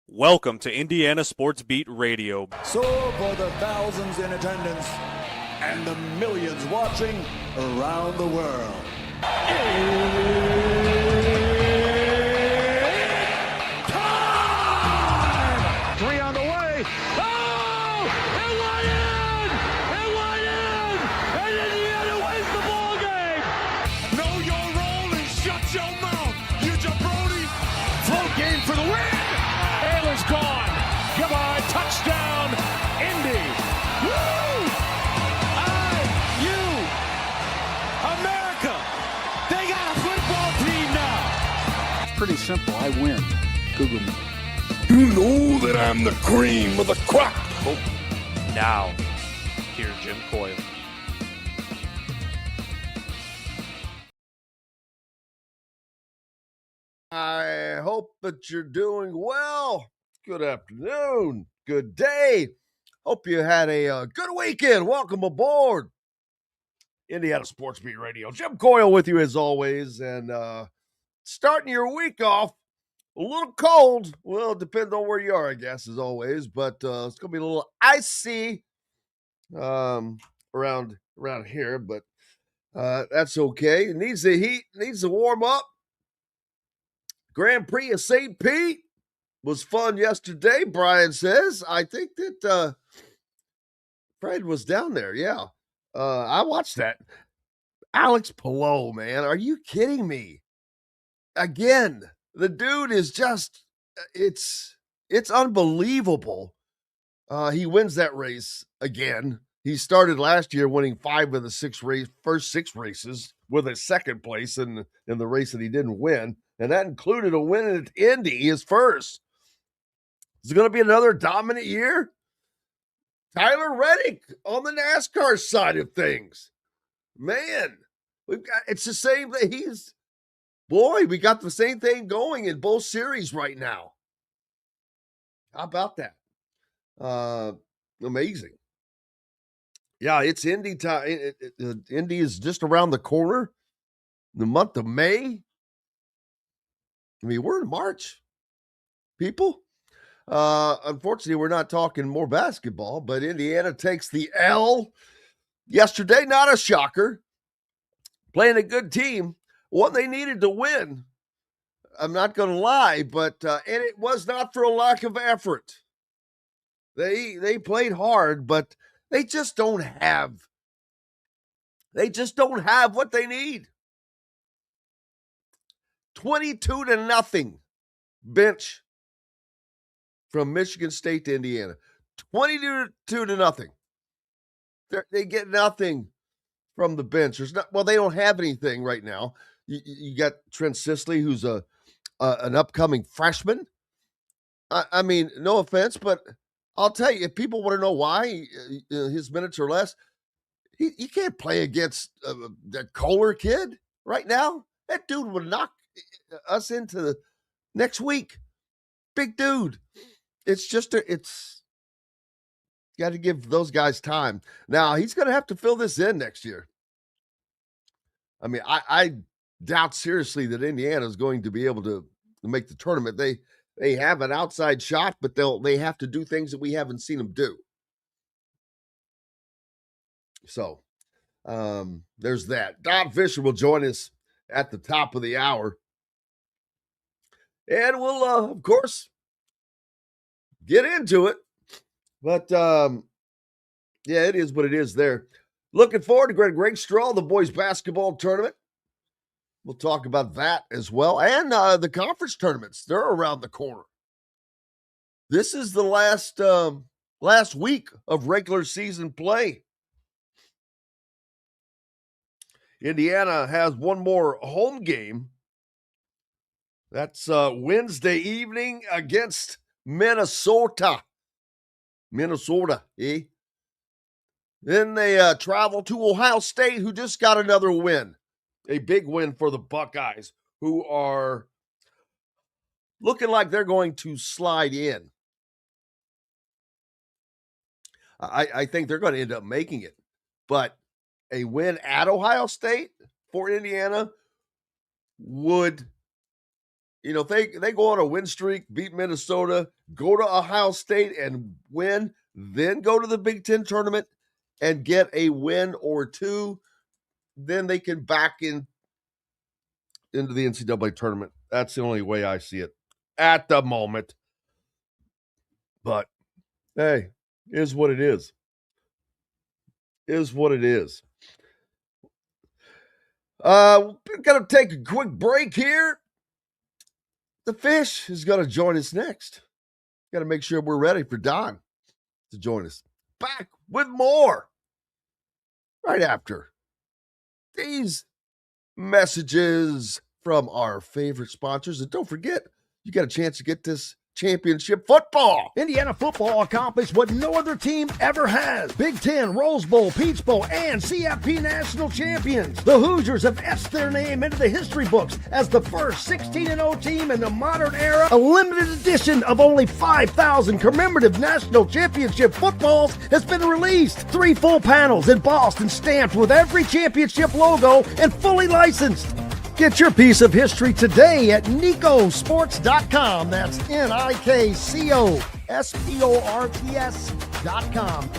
Welcome to Indiana Sports Beat Radio. So for the thousands in attendance and the millions watching around the world. Time! Three on the way. Oh! It went in! It went in! And Indiana wins the ball game! Know your role and shut your mouth, you jabroni! Float game for the win! Taylor's gone. Come on, touchdown, Indy! Woo! IU! America! They got a football team now! Pretty simple. I win. Google me. You know that I'm the cream of the crop! Now, here's Jim Coyle. I hope that you're doing well. Good afternoon. Good day. Hope you had a good weekend. Welcome aboard Indiana Sports Beat Radio. Jim Coyle with you as always. And starting your week off a little cold. Well, it depends on where you are, I guess, as always. But it's going to be a little icy around here. But that's okay. It needs the heat. It needs to warm up. Grand Prix of St. Pete was fun yesterday, Brian says. I think that Fred was down there. Yeah. I watched that. Alex Palou, man. Are you kidding me? Again, the dude is just, it's unbelievable. He wins that race again. He started last year winning 5 of the first 6 races with a second place in the race that he didn't win. And that included a win at Indy, his first. Is it going to be another dominant year? Tyler Reddick on the NASCAR side of things. Man, it's the same thing. We got the same thing going in both series right now. How about that? Amazing. Yeah, it's Indy time. Indy is just around the corner. The month of May. I mean, we're in March, people. Unfortunately, we're not talking more basketball, but Indiana takes the L yesterday. Not a shocker. Playing a good team. One they needed to win. I'm not going to lie, but and it was not for a lack of effort. They played hard, but they just don't have what they need. 22-0 bench from Michigan State to Indiana. 22-0. They get nothing from the bench. They don't have anything right now. You got Trent Sisley, who's an upcoming freshman. I mean, no offense, but I'll tell you, if people want to know why his minutes are less, he can't play against the Kohler kid right now. That dude would knock us into the next week. Big dude. It's got to give those guys time. Now, he's going to have to fill this in next year. I mean, I doubt seriously that Indiana is going to be able to make the tournament. They have an outside shot, but they have to do things that we haven't seen them do. So, there's that. Don Fischer will join us at the top of the hour. And we'll, of course, get into it. But, yeah, it is what it is there. Looking forward to Rakestraw, the boys basketball tournament. We'll talk about that as well. And the conference tournaments, they're around the corner. This is the last week of regular season play. Indiana has one more home game. That's Wednesday evening against Minnesota. Eh? Then they travel to Ohio State, who just got another win. A big win for the Buckeyes, who are looking like they're going to slide in. I think they're going to end up making it. But a win at Ohio State for Indiana would if they go on a win streak, beat Minnesota, go to Ohio State and win, then go to the Big Ten tournament and get a win or two, then they can back into the NCAA tournament. That's the only way I see it at the moment. But hey, is what it is. Is what it is. We're going to take a quick break here. The Fish is going to join us next. Got to make sure we're ready for Don to join us. Back with more right after these messages from our favorite sponsors. And don't forget, you got a chance to get this championship football. Indiana football accomplished what no other team ever has. Big Ten, Rose Bowl, Peach Bowl, and CFP national champions. The Hoosiers have etched their name into the history books as the first 16-0 team in the modern era. A limited edition of only 5,000 commemorative national championship footballs has been released. 3 full panels embossed and stamped with every championship logo and fully licensed. Get your piece of history today at NicoSports.com. That's NicoSports.com.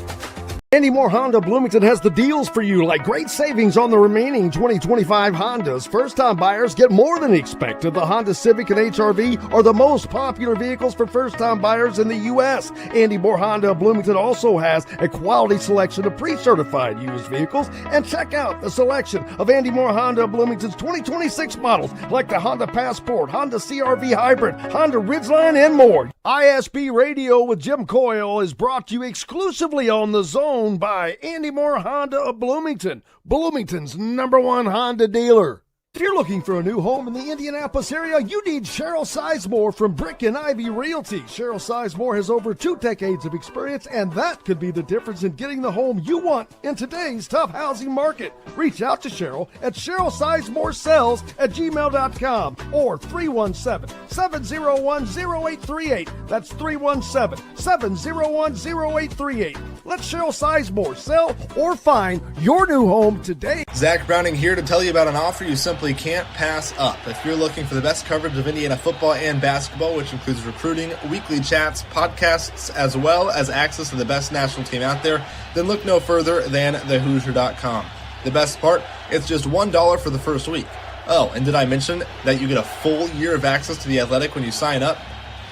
Andy Moore Honda Bloomington has the deals for you, like great savings on the remaining 2025 Hondas. First-time buyers get more than expected. The Honda Civic and HR-V are the most popular vehicles for first-time buyers in the U.S. Andy Moore Honda Bloomington also has a quality selection of pre-certified used vehicles. And check out the selection of Andy Moore Honda Bloomington's 2026 models, like the Honda Passport, Honda CR-V Hybrid, Honda Ridgeline, and more. ISB Radio with Jim Coyle is brought to you exclusively on The Zone by Andy Moore Honda of Bloomington, Bloomington's #1 Honda dealer. If you're looking for a new home in the Indianapolis area, you need Cheryl Sizemore from Brick and Ivy Realty. Cheryl Sizemore has over 2 decades of experience, and that could be the difference in getting the home you want in today's tough housing market. Reach out to Cheryl at CherylSizemoreSells@gmail.com or 317-701-0838. That's 317-701-0838. Let Cheryl Sizemore sell or find your new home today. Zach Browning here to tell you about an offer you simply can't pass up. If you're looking for the best coverage of Indiana football and basketball, which includes recruiting, weekly chats, podcasts, as well as access to the best national team out there, then look no further than thehoosier.com. The best part, it's just $1 for the first week. Oh, and did I mention that you get a full year of access to The Athletic when you sign up?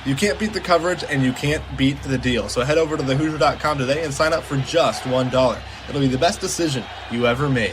You can't beat the coverage, and you can't beat the deal. So head over to thehoosier.com today and sign up for just $1. It'll be the best decision you ever made.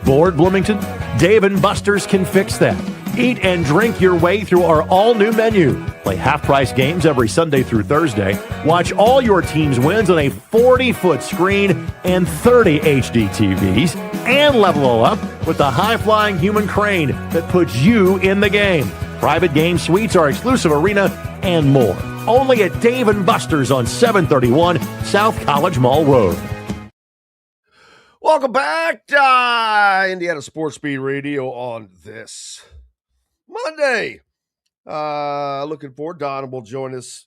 Bored, Bloomington? Dave & Buster's can fix that. Eat and drink your way through our all-new menu. Play half-price games every Sunday through Thursday. Watch all your team's wins on a 40-foot screen and 30 HD TVs. And level up with the high-flying human crane that puts you in the game. Private game suites, our exclusive arena, and more. Only at Dave & Buster's on 731 South College Mall Road. Welcome back to Indiana Sports Beat Radio on this Monday. Looking forward. Don will join us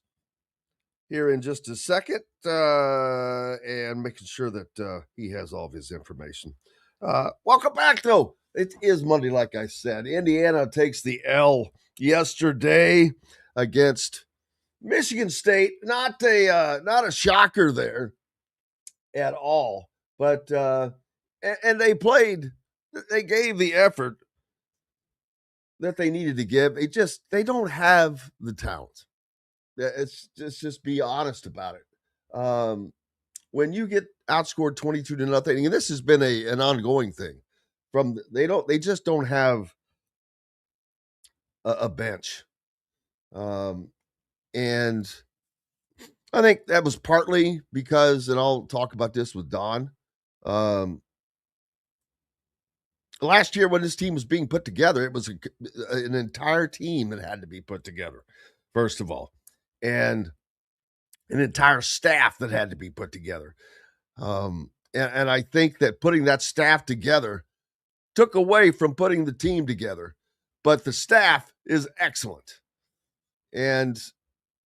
here in just a second and making sure that he has all of his information. Welcome back, though. It is Monday, like I said. Indiana takes the L yesterday against Michigan State. Not a shocker there at all. But and they gave the effort that they needed to give. They don't have the talent. It's just be honest about it. When you get outscored 22-0, and this has been an ongoing thing. They just don't have a bench. And I think that was partly because, and I'll talk about this with Don. Last year when this team was being put together, it was an entire team that had to be put together, first of all, and an entire staff that had to be put together. And I think that putting that staff together took away from putting the team together, but the staff is excellent. And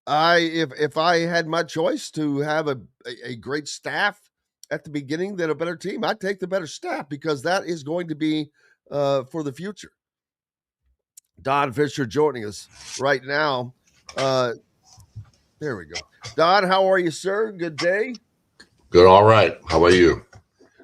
if I had my choice to have a great staff at the beginning than a better team, I'd take the better staff because that is going to be for the future. Don Fischer joining us right now. There we go. Don, how are you, sir? Good day. Good. All right. How about you?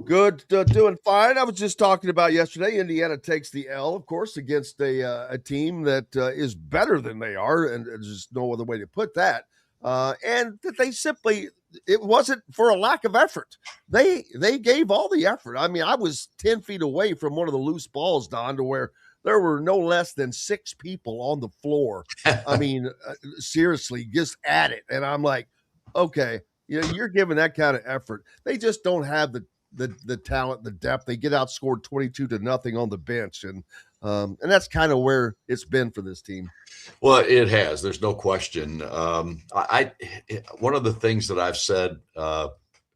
Good. Doing fine. I was just talking about yesterday. Indiana takes the L, of course, against a team that is better than they are, and there's just no other way to put that. And that they simply, it wasn't for a lack of effort. They gave all the effort. I mean, I was 10 feet away from one of the loose balls, Don, to where there were no less than 6 people on the floor. I mean, seriously, just at it. And I'm like, okay, you're giving that kind of effort. They just don't have the talent, the depth. They get outscored 22-0 on the bench. And that's kind of where it's been for this team. Well, it has. There's no question. One of the things that I've said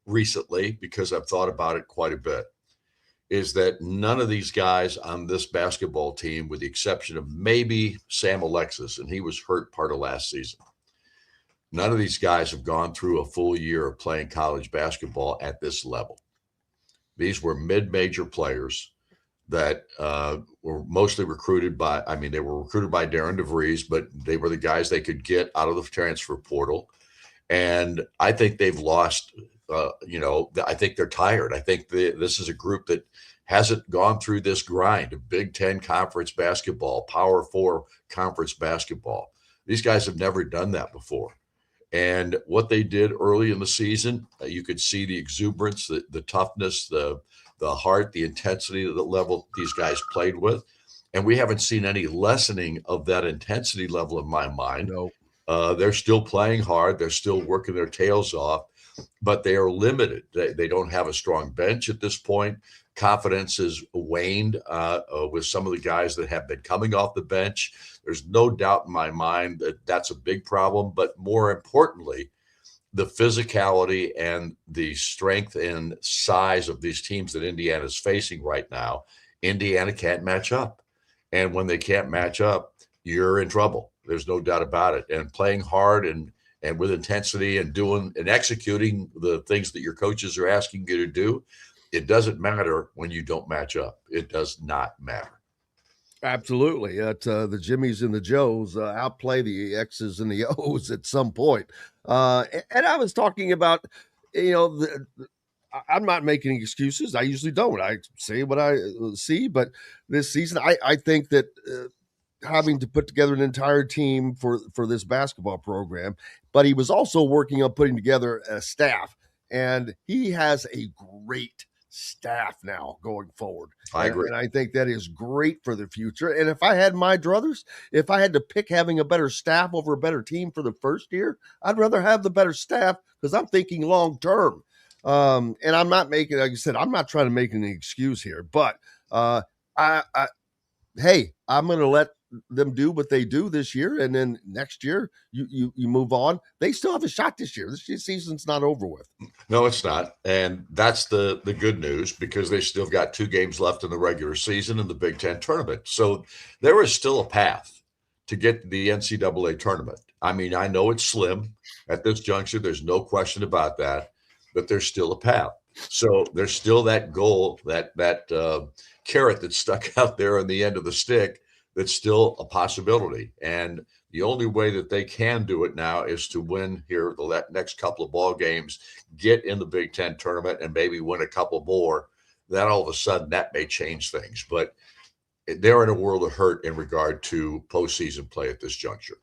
recently, because I've thought about it quite a bit, is that none of these guys on this basketball team, with the exception of maybe Sam Alexis, and he was hurt part of last season, none of these guys have gone through a full year of playing college basketball at this level. These were mid-major players that were mostly recruited by, they were recruited by Darren DeVries, but they were the guys they could get out of the transfer portal. And I think they've lost, I think they're tired. I think this is a group that hasn't gone through this grind of Big Ten conference basketball, Power 4 conference basketball. These guys have never done that before. And what they did early in the season, you could see the exuberance, the toughness, the heart, the intensity of the level these guys played with. And we haven't seen any lessening of that intensity level in my mind. No. They're still playing hard. They're still working their tails off, but they are limited. They don't have a strong bench at this point. Confidence has waned with some of the guys that have been coming off the bench. There's no doubt in my mind that that's a big problem. But more importantly, the physicality and the strength and size of these teams that Indiana is facing right now, Indiana can't match up. And when they can't match up, you're in trouble. There's no doubt about it. And playing hard and with intensity and doing and executing the things that your coaches are asking you to do, it doesn't matter when you don't match up. It does not matter. Absolutely. The Jimmies and the Joes outplay the X's and the O's at some point. And I was talking about, I'm not making excuses. I usually don't. I say what I see. But this season, I think that having to put together an entire team for this basketball program, but he was also working on putting together a staff. And he has a great staff now going forward. I agree. And I think that is great for the future. And if I had my druthers, if I had to pick having a better staff over a better team for the first year, I'd rather have the better staff because I'm thinking long term. And I'm not making, like I said, I'm not trying to make any excuse here, but hey, I'm going to let them do what they do this year, and then next year you move on. They still have a shot this year. This season's not over with. No, it's not. And that's the good news, because they still got 2 games left in the regular season in the Big Ten tournament. So there is still a path to get to the NCAA tournament. I mean, I know it's slim at this juncture. There's no question about that, but there's still a path. So there's still that goal, that carrot that's stuck out there on the end of the stick. That's still a possibility. And the only way that they can do it now is to win here the next couple of ball games, get in the Big Ten tournament, and maybe win a couple more. Then all of a sudden that may change things. But they're in a world of hurt in regard to postseason play at this juncture.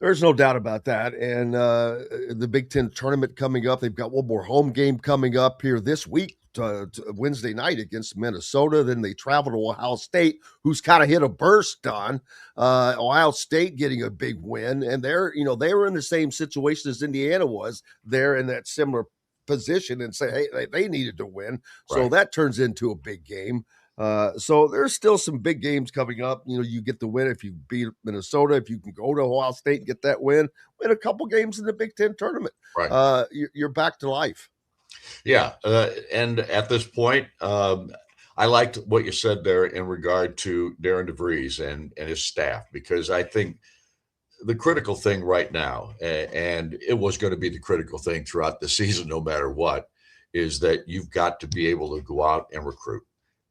There's no doubt about that. And the Big Ten tournament coming up, they've got one more home game coming up here this week. To Wednesday night against Minnesota. Then they travel to Ohio State, who's kind of hit a burst on Ohio State getting a big win. And they were in the same situation as Indiana was. They're in that similar position and say, hey, they needed to win. So that turns into a big game. So there's still some big games coming up. You get the win if you beat Minnesota. If you can go to Ohio State and get that win a couple games in the Big Ten tournament, you're back to life. Yeah. And at this point, I liked what you said there in regard to Darren DeVries and his staff, because I think the critical thing right now, and it was going to be the critical thing throughout the season, no matter what, is that you've got to be able to go out and recruit.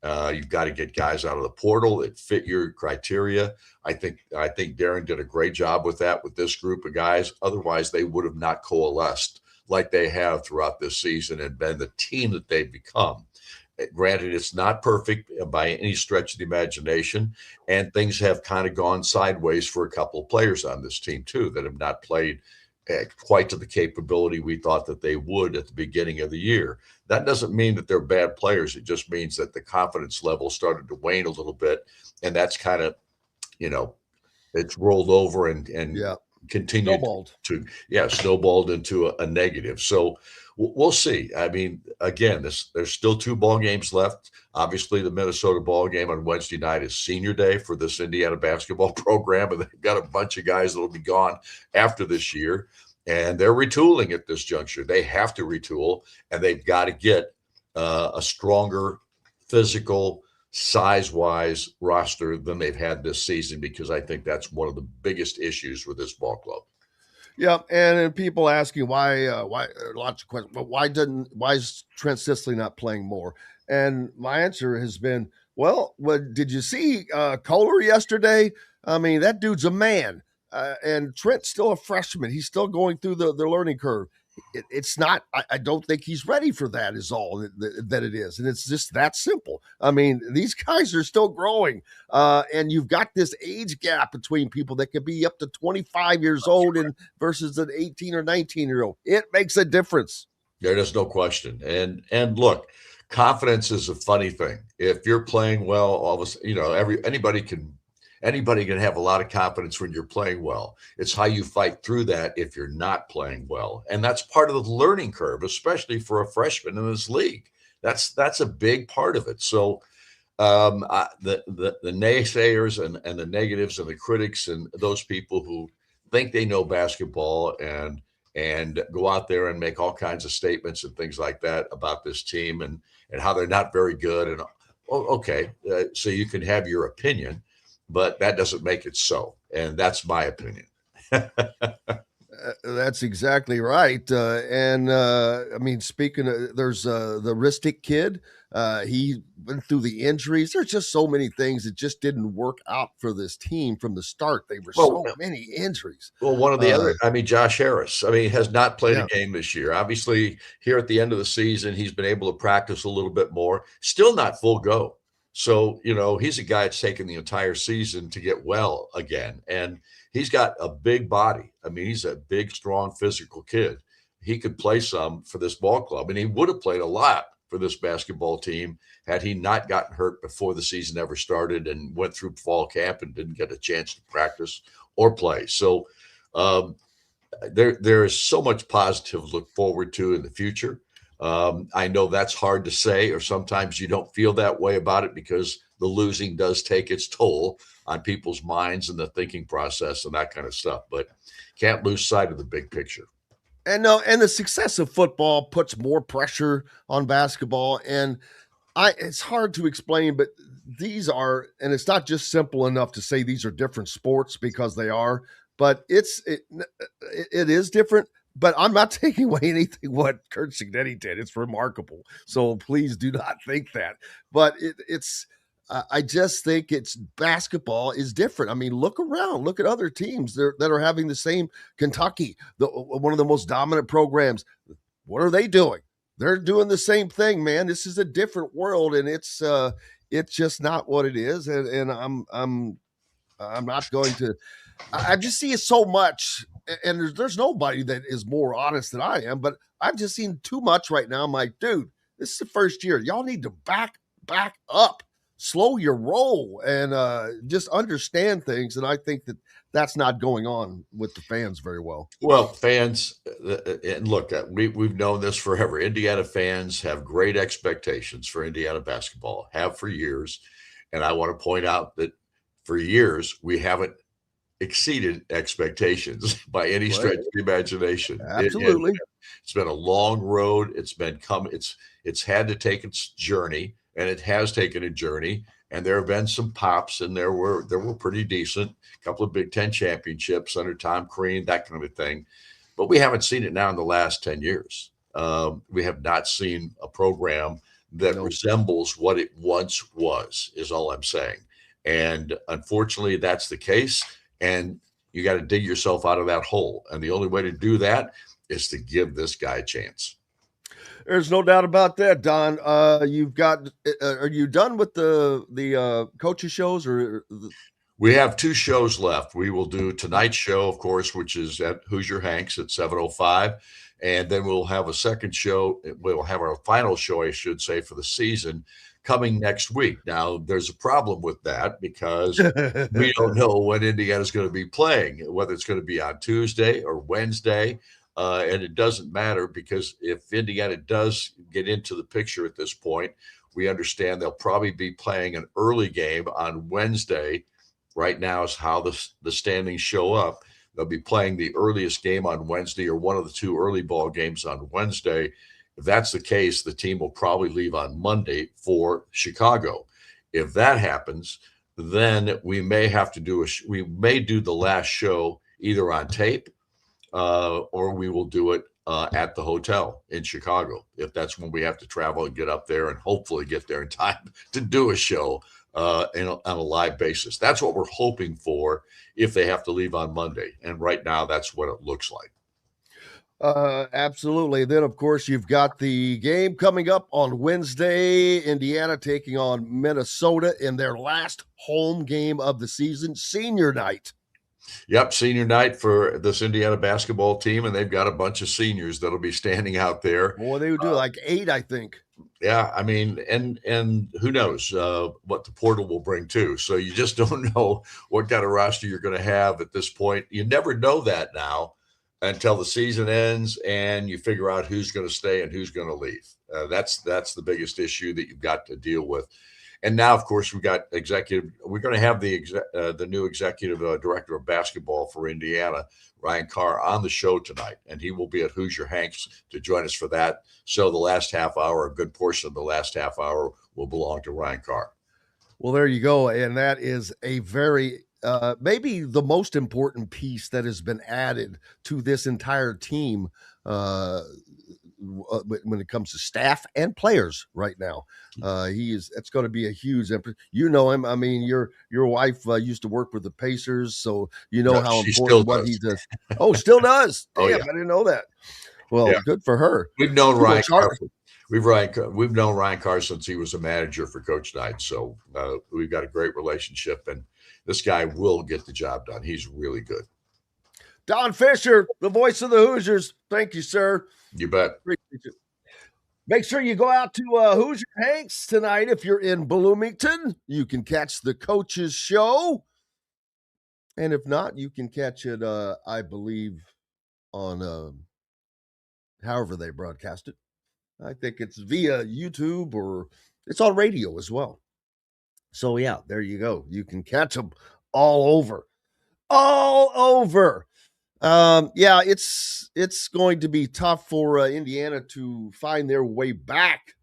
You've got to get guys out of the portal that fit your criteria. I think Darren did a great job with that with this group of guys. Otherwise, they would have not coalesced like they have throughout this season and been the team that they've become. Granted, it's not perfect by any stretch of the imagination, and things have kind of gone sideways for a couple of players on this team too that have not played quite to the capability we thought that they would at the beginning of the year. That doesn't mean that they're bad players. It just means that the confidence level started to wane a little bit, and that's kind of, it's rolled over and continued snowballed into a negative. So we'll see. I mean, again, there's still 2 ball games left. Obviously, the Minnesota ball game on Wednesday night is senior day for this Indiana basketball program, and they've got a bunch of guys that will be gone after this year, and they're retooling at this juncture. They have to retool, and they've got to get a stronger physical, size-wise roster than they've had this season, because I think that's one of the biggest issues with this ball club. Yeah, and people asking why lots of questions, but why is Trent Sisley not playing more? And my answer has been, well, did you see Coyle yesterday? I mean, that dude's a man, and Trent's still a freshman. He's still going through the learning curve. It's not. I don't think he's ready for that. Is all that it is, and it's just that simple. I mean, these guys are still growing, and you've got this age gap between people that could be up to 25 years old and versus an 18 or 19-year-old. It makes a difference. There's no question. And look, confidence is a funny thing. If you're playing well, all of a sudden, anybody can have a lot of confidence when you're playing well. It's how you fight through that if you're not playing well. And that's part of the learning curve, especially for a freshman in this league. That's a big part of it. So the naysayers and the negatives and the critics and those people who think they know basketball and go out there and make all kinds of statements and things like that about this team and how they're not very good. And so you can have your opinion, but that doesn't make it so. And that's my opinion. That's exactly right. I mean, speaking of, there's the Ristic kid. He went through the injuries. There's just so many things that just didn't work out for this team from the start. They were so many injuries. Well, one of the other, Josh Harris, has not played a game this year. Obviously, here at the end of the season, he's been able to practice a little bit more. Still not full go. So, he's a guy that's taken the entire season to get well again. And he's got a big body. I mean, he's a big, strong, physical kid. He could play some for this ball club, and he would have played a lot for this basketball team had he not gotten hurt before the season ever started and went through fall camp and didn't get a chance to practice or play. So there is so much positive to look forward to in the future. I know that's hard to say, or sometimes you don't feel that way about it because the losing does take its toll on people's minds and the thinking process and that kind of stuff, but can't lose sight of the big picture. And the success of football puts more pressure on basketball. And it's hard to explain, but these are, and it's not just simple enough to say these are different sports because they are, but it is different. But I'm not taking away anything what Kurt Cignetti did. It's remarkable. So please do not think that. But I just think basketball is different. I mean, look around. Look at other teams that are having the same. Kentucky, one of the most dominant programs. What are they doing? They're doing the same thing, man. This is a different world, and it's just not what it is. And I'm not going to. I just see it so much, and there's nobody that is more honest than I am. But I've just seen too much right now. I'm like, dude, this is the first year. Y'all need to back up, slow your roll, and just understand things. And I think that's not going on with the fans very well. Well, fans, and look, we've known this forever. Indiana fans have great expectations for Indiana basketball, have for years. And I want to point out that for years, we haven't exceeded expectations by any stretch of the imagination. Absolutely. It's been a long road. It's had to take its journey, and it has taken a journey. And there have been some pops, and there were pretty decent, a couple of Big Ten championships under Tom Crean, that kind of thing. But we haven't seen it now in the last 10 years. We have not seen a program that resembles what it once was, is all I'm saying. And unfortunately, that's the case. And you got to dig yourself out of that hole. And the only way to do that is to give this guy a chance. There's no doubt about that, Don. You've got. Are you done with the coaches shows or? We have 2 shows left. We will do tonight's show, of course, which is at Hoosier Hanks at 7:05, and then we'll have a second show. We'll have our final show, I should say, for the season coming next week. Now, there's a problem with that because we don't know when Indiana's going to be playing, whether it's going to be on Tuesday or Wednesday. And it doesn't matter because if Indiana does get into the picture at this point, we understand they'll probably be playing an early game on Wednesday. Right now is how the standings show up. They'll be playing the earliest game on Wednesday or one of the 2 early ball games on Wednesday. If that's the case, the team will probably leave on Monday for Chicago. If that happens, then we may have to do we may do the last show either on tape or we will do it at the hotel in Chicago, if that's when we have to travel and get up there and hopefully get there in time to do a show on a live basis. That's what we're hoping for if they have to leave on Monday. And right now, that's what it looks like. Absolutely. Then, of course, you've got the game coming up on Wednesday, Indiana taking on Minnesota in their last home game of the season, senior night. Yep, senior night for this Indiana basketball team, and they've got a bunch of seniors that'll be standing out there. Boy, they would do like 8, I think. Yeah, I mean, and who knows what the portal will bring too. So you just don't know what kind of roster you're going to have at this point. You never know that now until the season ends and you figure out who's going to stay and who's going to leave. That's the biggest issue that you've got to deal with. And now, of course, we've got executive. We're going to have the new executive director of basketball for Indiana, Ryan Carr, on the show tonight, and he will be at Hoosier Hanks to join us for that. So the last half hour, a good portion of the last half hour, will belong to Ryan Carr. Well, there you go, and that is a very maybe the most important piece that has been added to this entire team when it comes to staff and players right now. It's going to be a huge emphasis. You know him. I mean, your wife used to work with the Pacers, so you know how important what he does. Oh, still does. Damn, yeah. I didn't know that. Well, good for her. We've known Ryan Carr. We've known Ryan Carr since he was a manager for Coach Knight. So we've got a great relationship, and this guy will get the job done. He's really good. Don Fischer, the voice of the Hoosiers. Thank you, sir. You bet. Make sure you go out to Hoosier Hanks tonight. If you're in Bloomington, you can catch the coaches show. And if not, you can catch it, I believe, on however they broadcast it. I think it's via YouTube or it's on radio as well. So, yeah, there you go. You can catch them all over. All over. Yeah, it's going to be tough for Indiana to find their way back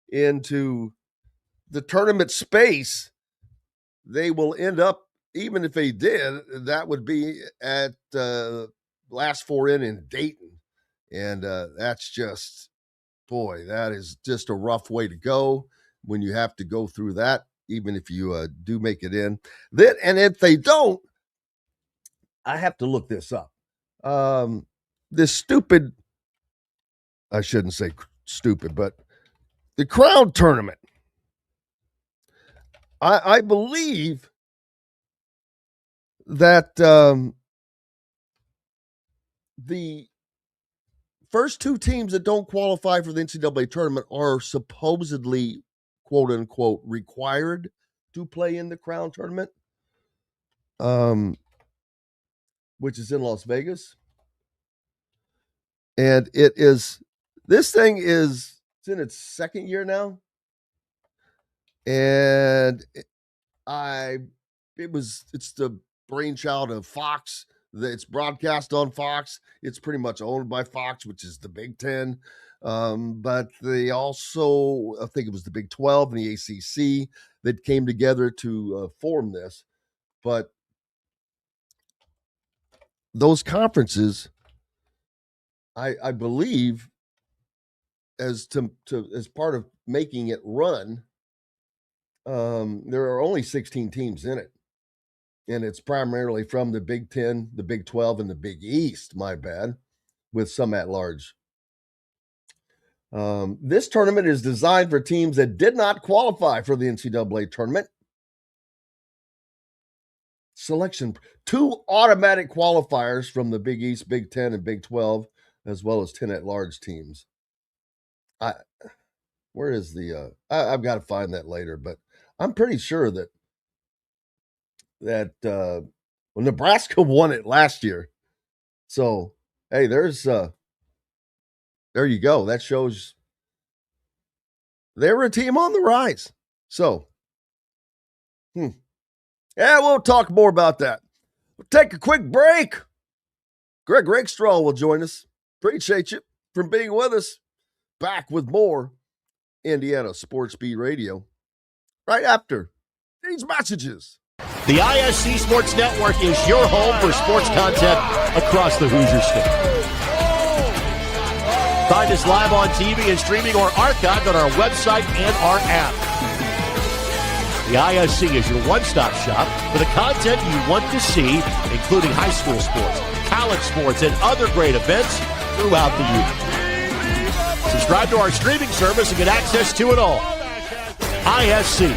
into the tournament space. They will end up, even if they did, that would be at last 4 in Dayton. And that's just, boy, that is just a rough way to go when you have to go through that, even if you do make it in. Then, and if they don't, I have to look this up. This stupid, I shouldn't say stupid, but the Crown Tournament. I believe that the first 2 teams that don't qualify for the NCAA tournament are supposedly, quote unquote, required to play in the Crown Tournament, which is in Las Vegas. And this thing is, it's in its 2nd year now. And it's the brainchild of Fox. It's broadcast on Fox. It's pretty much owned by Fox, which is the Big Ten. But they also, I think it was the Big 12 and the ACC that came together to form this. But those conferences, I believe, as part of making it run, there are only 16 teams in it. And it's primarily from the Big 10, the Big 12, and the Big East, my bad, with some at large. This tournament is designed for teams that did not qualify for the NCAA tournament. Selection, 2 automatic qualifiers from the Big East, Big 10, and Big 12, as well as 10 at-large teams. Where is the I've got to find that later, but I'm pretty sure that Nebraska won it last year. So, hey, there you go. That shows they were a team on the rise. So, yeah, we'll talk more about that. We'll take a quick break. Greg Rakestraw will join us. Appreciate you for being with us. Back with more Indiana Sports Beat Radio right after these messages. The ISC Sports Network is your home for sports content across the Hoosier State. Find us live on TV and streaming or archived on our website and our app. The ISC is your one-stop shop for the content you want to see, including high school sports, college sports, and other great events throughout the year. Subscribe to our streaming service and get access to it all. ISC.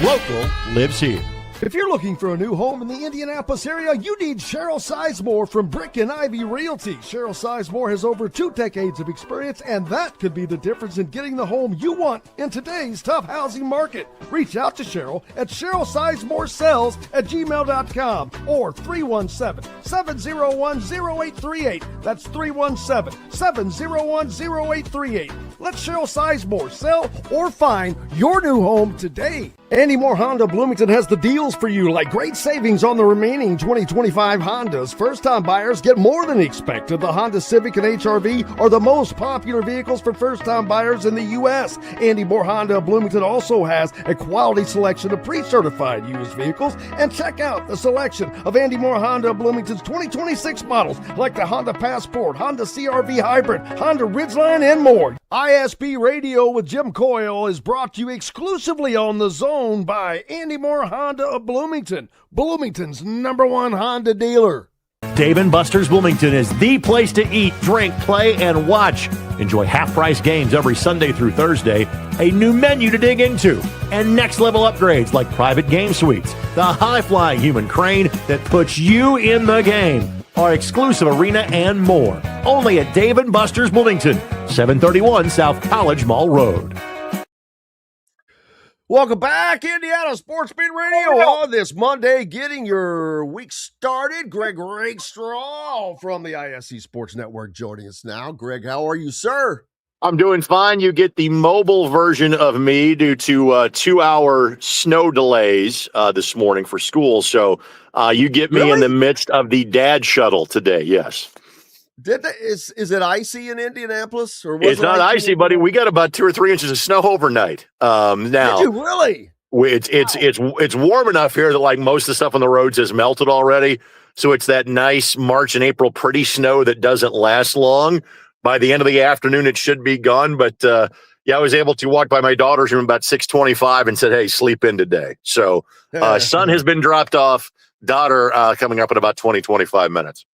Local lives here. If you're looking for a new home in the Indianapolis area, you need Cheryl Sizemore from Brick and Ivy Realty. Cheryl Sizemore has over 2 decades of experience, and that could be the difference in getting the home you want in today's tough housing market. Reach out to Cheryl at CherylSizemoreSells@gmail.com or 317-701-0838. That's 317-701-0838. Let Cheryl Sizemore sell or find your new home today. Andy Moore Honda Bloomington has the deals for you, like great savings on the remaining 2025 Hondas. First-time buyers get more than expected. The Honda Civic and HR-V are the most popular vehicles for first-time buyers in the U.S. Andy Moore Honda Bloomington also has a quality selection of pre-certified used vehicles. And check out the selection of Andy Moore Honda Bloomington's 2026 models, like the Honda Passport, Honda CR-V Hybrid, Honda Ridgeline, and more. ISB Radio with Jim Coyle is brought to you exclusively on The Zone by Andy Moore Honda of Bloomington, Bloomington's #1 Honda dealer. Dave & Buster's Bloomington is the place to eat, drink, play, and watch. Enjoy half-price games every Sunday through Thursday, a new menu to dig into, and next-level upgrades like private game suites, the high-flying human crane that puts you in the game, our exclusive arena, and more. Only at Dave & Buster's Bloomington, 731 South College Mall Road. Welcome back, Indiana Sports Beat Radio on this Monday, getting your week started. Greg Rakestraw from the ISC Sports Network joining us now. Greg, how are you, sir? I'm doing fine. You get the mobile version of me due to 2-hour snow delays this morning for school. So you get me in the midst of the dad shuttle today. Yes. Is it icy in Indianapolis? Or it's not icy, buddy. We got about 2 or 3 inches of snow overnight. Now, did you really? It's warm enough here that like most of the stuff on the roads has melted already. So it's that nice March and April pretty snow that doesn't last long. By the end of the afternoon, it should be gone. But yeah, I was able to walk by my daughter's room about 6:25 and said, "Hey, sleep in today." So son has been dropped off. Daughter coming up in about 20-25 minutes.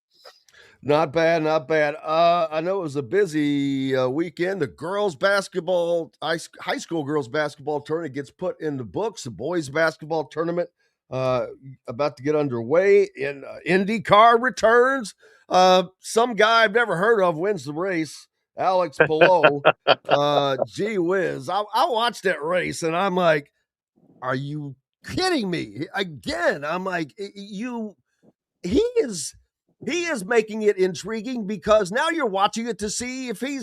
Not bad, not bad. I know it was a busy weekend. The girls basketball, high school girls basketball tournament gets put in the books. The boys basketball tournament about to get underway. And IndyCar returns. Some guy I've never heard of wins the race. Alex Palou. Gee whiz. I watched that race and I'm like, are you kidding me? Again, I'm like, he is making it intriguing because now you're watching it to see if he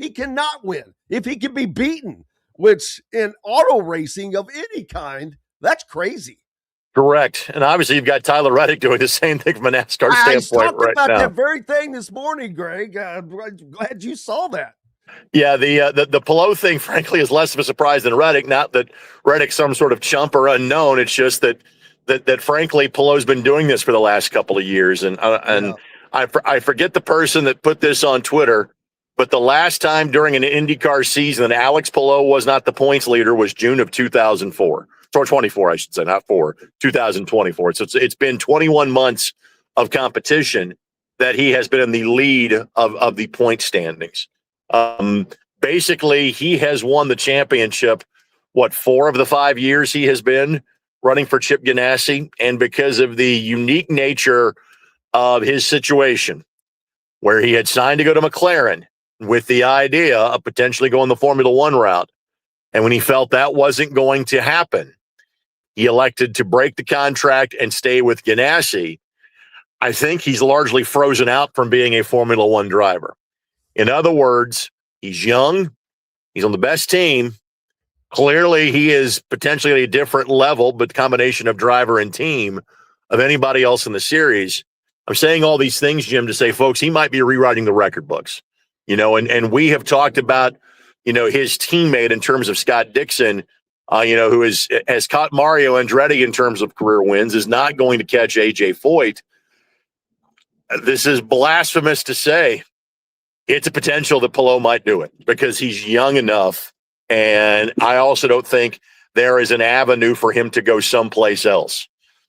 cannot win, if he can be beaten, which in auto racing of any kind, that's crazy. Correct. And obviously you've got Tyler Reddick doing the same thing from a NASCAR standpoint right now. I talked about that very thing this morning, Greg. I'm glad you saw that. Yeah, the Palou thing, frankly, is less of a surprise than Reddick. Not that Reddick's some sort of chump or unknown. It's just that frankly, Palou's been doing this for the last couple of years. And I forget the person that put this on Twitter, But the last time during an IndyCar season that Alex Palou was not the points leader was June of 2004. Or 24, I should say, not 2024. So it's been 21 months of competition that he has been in the lead of the point standings. Basically, he has won the championship, 4 of the 5 years he has been running for Chip Ganassi. And because of the unique nature of his situation, where he had signed to go to McLaren with the idea of potentially going the Formula One route, and when he felt that wasn't going to happen, he elected to break the contract and stay with Ganassi. I think he's largely frozen out from being a Formula One driver. In other words, he's young. He's on the best team. Clearly, he is potentially at a different level, but the combination of driver and team of anybody else in the series. I'm saying all these things, Jim, to say, folks, he might be rewriting the record books. And we have talked about, his teammate in terms of Scott Dixon, who has caught Mario Andretti in terms of career wins, is not going to catch A.J. Foyt. This is blasphemous to say. It's a potential that Palou might do it because he's young enough. And I also don't think there is an avenue for him to go someplace else.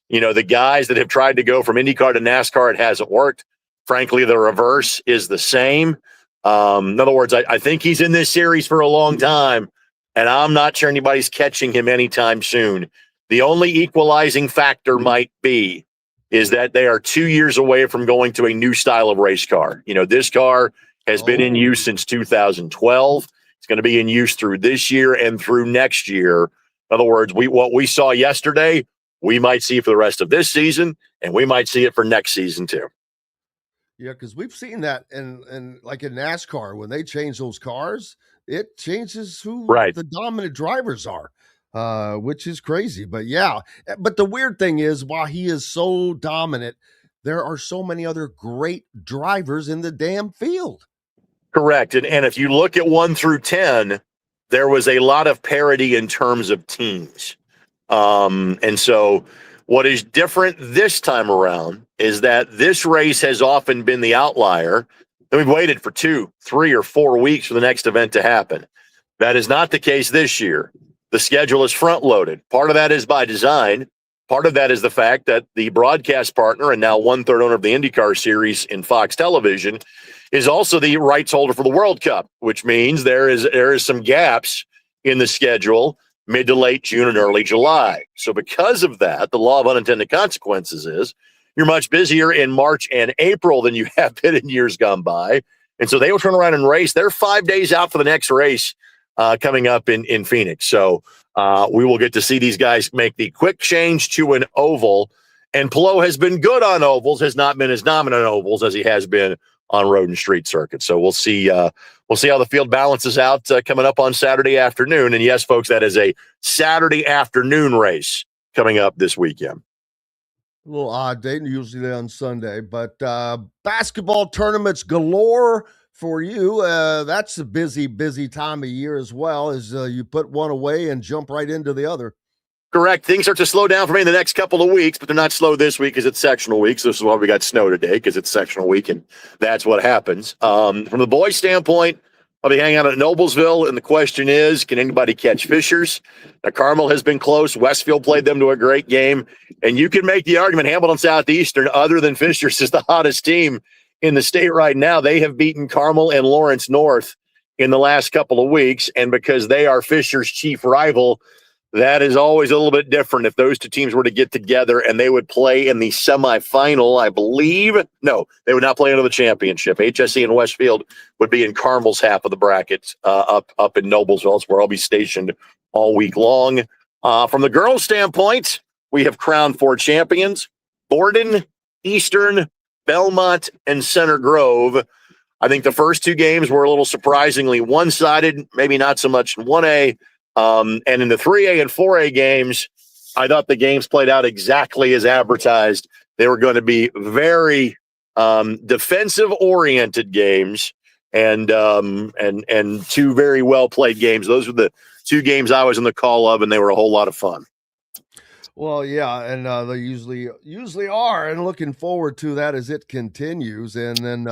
The guys that have tried to go from IndyCar to NASCAR, it hasn't worked. Frankly, the reverse is the same. In other words, I think he's in this series for a long time, and I'm not sure anybody's catching him anytime soon. The only equalizing factor might be is that they are 2 years away from going to a new style of race car. This car has been in use since 2012. It's going to be in use through this year and through next year. In other words, what we saw yesterday, we might see for the rest of this season, and we might see it for next season too. Yeah, because we've seen that in like in NASCAR, when they change those cars, it changes who the dominant drivers are, which is crazy. But yeah, but the weird thing is, while he is so dominant, there are so many other great drivers in the damn field. Correct. And if you look at 1 through 10, there was a lot of parity in terms of teams. And so what is different this time around is that this race has often been the outlier. And we've waited for 2, 3, or 4 weeks for the next event to happen. That is not the case this year. The schedule is front loaded. Part of that is by design. Part of that is the fact that the broadcast partner and now 1/3 owner of the IndyCar series in Fox Television is also the rights holder for the World Cup, which means there is some gaps in the schedule mid to late June and early July. So because of that, the law of unintended consequences is you're much busier in March and April than you have been in years gone by. And so they will turn around and race. They're 5 days out for the next race coming up in Phoenix. So we will get to see these guys make the quick change to an oval. And Palou has been good on ovals, has not been as dominant on ovals as he has been on road and street circuits. So we'll see how the field balances out coming up on Saturday afternoon. And yes, folks, that is a Saturday afternoon race coming up this weekend. A little odd date, usually on Sunday, but basketball tournaments galore for you. That's a busy time of year as well, as you put one away and jump right into the other. Correct. Things start to slow down for me in the next couple of weeks, but they're not slow this week because it's sectional week. So this is why we got snow today, because it's sectional week, and that's what happens. From the boys' standpoint, I'll be hanging out at Noblesville, and the question is, can anybody catch Fischers? Now, Carmel has been close. Westfield played them to a great game, and you can make the argument Hamilton Southeastern, other than Fischers, is the hottest team in the state right now. They have beaten Carmel and Lawrence North in the last couple of weeks, and because they are Fischer's chief rival, that is always a little bit different if those two teams were to get together and they would play in the semifinal, I believe. No, they would not play into the championship. HSE and Westfield would be in Carmel's half of the bracket up in Noblesville, where I'll be stationed all week long. From the girls' standpoint, we have crowned 4 champions: Borden, Eastern, Belmont, and Center Grove. I think the first 2 games were a little surprisingly one-sided, maybe not so much in 1A. And in the 3A and 4A games, I thought the games played out exactly as advertised. They were going to be very defensive-oriented games and 2 very well-played games. Those were the 2 games I was in the call of, and they were a whole lot of fun. Well, yeah, and they usually are, and looking forward to that as it continues. And then,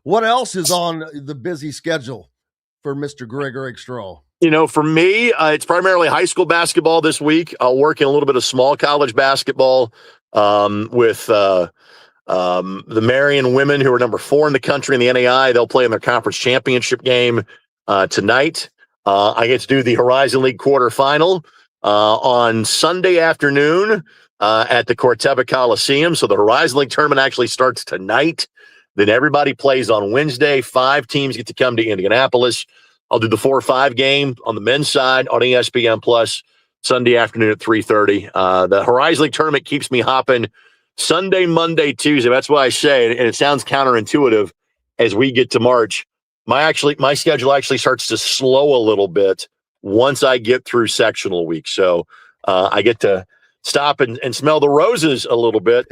what else is on the busy schedule for Mr. Greg Rakestraw? For me, it's primarily high school basketball this week. I'll work in a little bit of small college basketball with the Marion women, who are number 4 in the country in the NAI. They'll play in their conference championship game tonight. I get to do the Horizon League quarterfinal on Sunday afternoon at the Corteva Coliseum. So the Horizon League tournament actually starts tonight. Then everybody plays on Wednesday. 5 teams get to come to Indianapolis. I'll do the 4-5 game on the men's side on ESPN Plus Sunday afternoon at 3:30. The Horizon League tournament keeps me hopping Sunday, Monday, Tuesday. That's why I say it, and it sounds counterintuitive as we get to March. My schedule actually starts to slow a little bit once I get through sectional week. So I get to stop and smell the roses a little bit.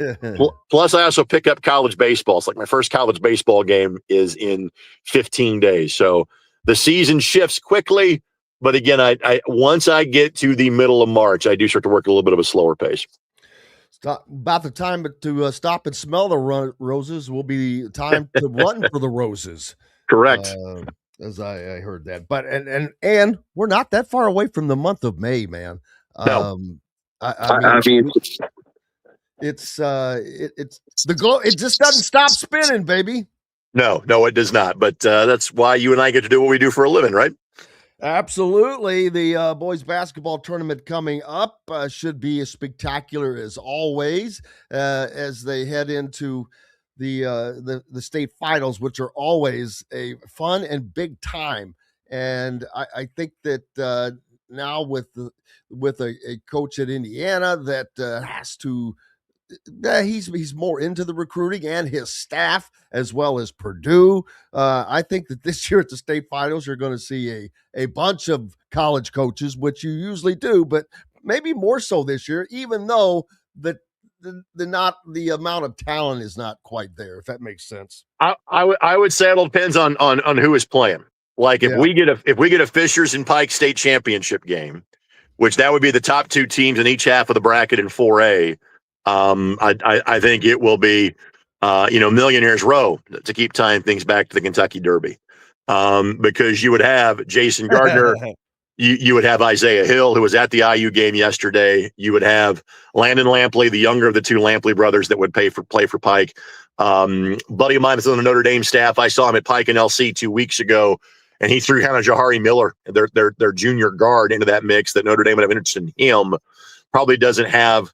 Plus, I also pick up college baseball. It's like my first college baseball game is in 15 days. So the season shifts quickly. But again, I once I get to the middle of March, I do start to work a little bit of a slower pace. About the time to stop and smell the roses will be time to run for the roses. Correct. As I heard that, but and we're not that far away from the month of May, man. No. I mean, it's the glow. It just doesn't stop spinning, baby. No, it does not. But that's why you and I get to do what we do for a living, right? Absolutely. The boys basketball tournament coming up should be as spectacular as always as they head into the state finals, which are always a fun and big time. And I think that now with a coach at Indiana that has to, he's more into the recruiting and his staff as well as Purdue. I think that this year at the state finals, you're going to see a bunch of college coaches, which you usually do, but maybe more so this year, even though the amount of talent is not quite there, if that makes sense. I would say it all depends on who is playing. Like if we get a Fishers and Pike state championship game, which that would be the top 2 teams in each half of the bracket in 4A. I think it will be Millionaires Row to keep tying things back to the Kentucky Derby, because you would have Jason Gardner. You would have Isaiah Hill, who was at the IU game yesterday. You would have Landon Lampley, the younger of the 2 Lampley brothers that would play for Pike. Buddy of mine is on the Notre Dame staff. I saw him at Pike and LC 2 weeks ago, and he threw kind of Jahari Miller, their junior guard, into that mix that Notre Dame would have interest in him. Probably doesn't have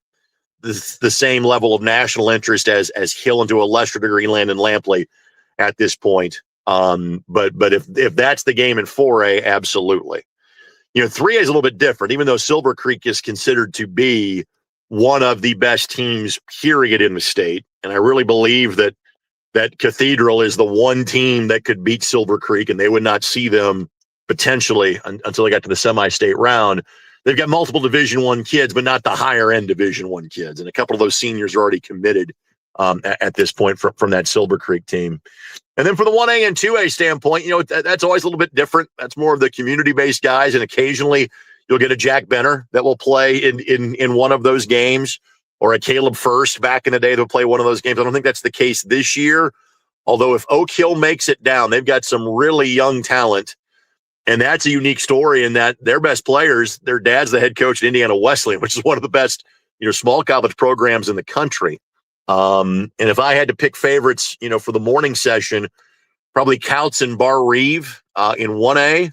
the same level of national interest as Hill, and to a lesser degree Landon Lampley at this point. But if that's the game in 4A, absolutely. 3A is a little bit different, even though Silver Creek is considered to be one of the best teams, period, in the state. And I really believe that Cathedral is the one team that could beat Silver Creek, and they would not see them potentially until they got to the semi-state round. They've got multiple Division I kids, but not the higher end Division I kids. And a couple of those seniors are already committed at this point from that Silver Creek team. And then for the 1A and 2A standpoint, that's always a little bit different. That's more of the community-based guys, and occasionally you'll get a Jack Benner that will play in one of those games, or a Caleb First back in the day that will play one of those games. I don't think that's the case this year, although if Oak Hill makes it down, they've got some really young talent, and that's a unique story in that their best players, their dad's the head coach at Indiana Wesleyan, which is one of the best small college programs in the country. And if I had to pick favorites, for the morning session, probably Couts and Bar Reeve in 1A.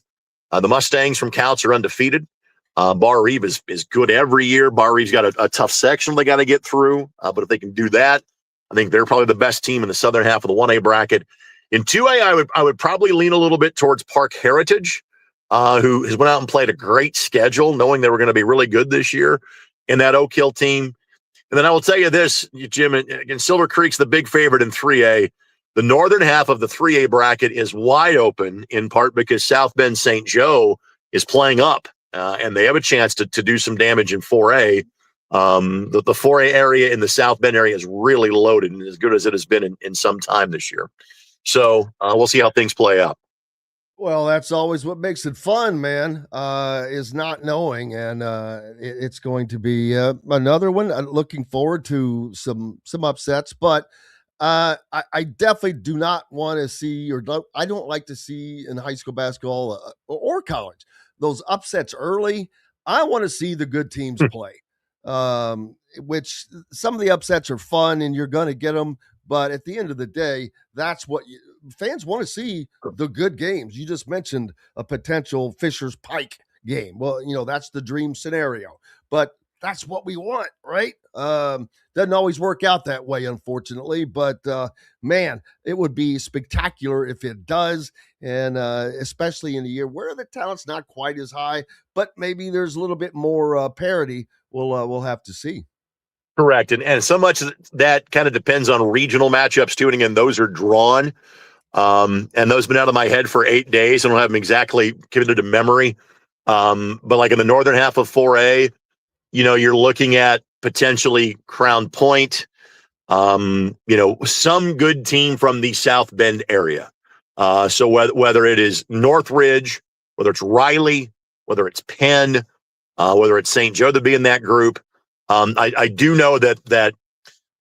The Mustangs from Couts are undefeated. Bar Reeve is good every year. Bar Reeve's got a tough section they got to get through. But if they can do that, I think they're probably the best team in the southern half of the 1A bracket. In 2A, I would probably lean a little bit towards Park Heritage, who has went out and played a great schedule, knowing they were going to be really good this year, in that Oak Hill team. And then I will tell you this, Jim, again, Silver Creek's the big favorite in 3A. The northern half of the 3A bracket is wide open, in part because South Bend St. Joe is playing up, and they have a chance to do some damage in 4A. The 4A area in the South Bend area is really loaded and as good as it has been in some time this year. So we'll see how things play out. Well, that's always what makes it fun, man, is not knowing, and it's going to be another one. Looking forward to some upsets, but I definitely do not want to see, I don't like to see in high school basketball or college those upsets early. I want to see the good teams play, which some of the upsets are fun, and you're going to get them. But at the end of the day, that's what fans want to see, the good games. You just mentioned a potential Fisher's Pike game. Well, that's the dream scenario, but that's what we want, right? Doesn't always work out that way, unfortunately, but man, it would be spectacular if it does. And especially in a year where the talent's not quite as high, but maybe there's a little bit more parity. We'll have to see. Correct. And so much that kind of depends on regional matchups too. And again, those are drawn. And those have been out of my head for 8 days. I don't have them exactly committed to memory. But like in the northern half of 4A, you're looking at potentially Crown Point, some good team from the South Bend area. So whether it is Northridge, whether it's Riley, whether it's Penn, whether it's St. Joe to be in that group. I do know that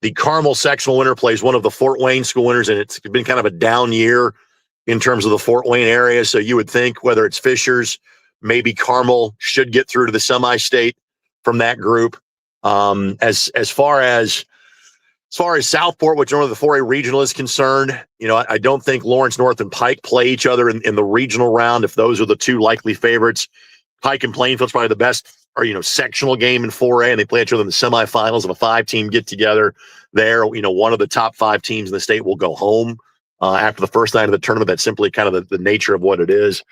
the Carmel sectional winner plays one of the Fort Wayne school winners, and it's been kind of a down year in terms of the Fort Wayne area. So you would think whether it's Fisher's, maybe Carmel should get through to the semi-state from that group. As far as Southport, which one of the 4A regional is concerned, I don't think Lawrence North and Pike play each other in the regional round. If those are the two likely favorites, Pike and Plainfield's probably the best, or sectional game in 4A, and they play each other in the semifinals of a 5-team get together there. One of the top 5 teams in the state will go home after the first night of the tournament. That's simply kind of the nature of what it is.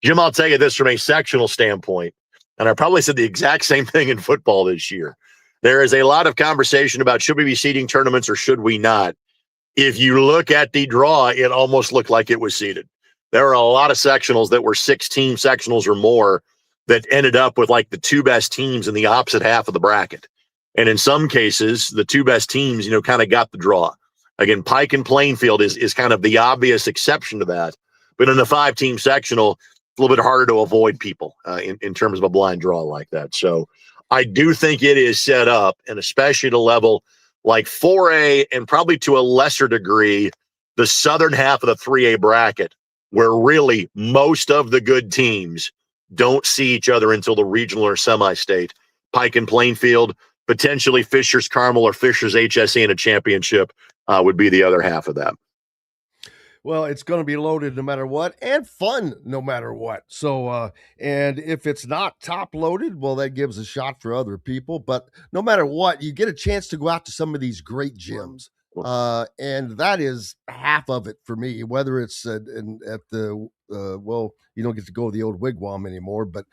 Jim, I'll tell you this from a sectional standpoint, and I probably said the exact same thing in football this year. There is a lot of conversation about should we be seeding tournaments or should we not. If you look at the draw, it almost looked like it was seeded. There are a lot of sectionals that were 6-team sectionals or more that ended up with like the 2 best teams in the opposite half of the bracket. And in some cases, the 2 best teams, kind of got the draw. Again, Pike and Plainfield is kind of the obvious exception to that. But in the 5-team sectional, it's a little bit harder to avoid people in terms of a blind draw like that. So I do think it is set up, and especially at a level like 4A and probably to a lesser degree, the southern half of the 3A bracket, where really most of the good teams don't see each other until the regional or semi-state. Pike and Plainfield, potentially Fisher's Carmel or Fisher's HSE in a championship would be the other half of that. Well, it's going to be loaded no matter what, and fun no matter what. So, and if it's not top loaded, well, that gives a shot for other people. But no matter what, you get a chance to go out to some of these great gyms. And that is half of it for me, whether it's at the, well, you don't get to go to the old Wigwam anymore, but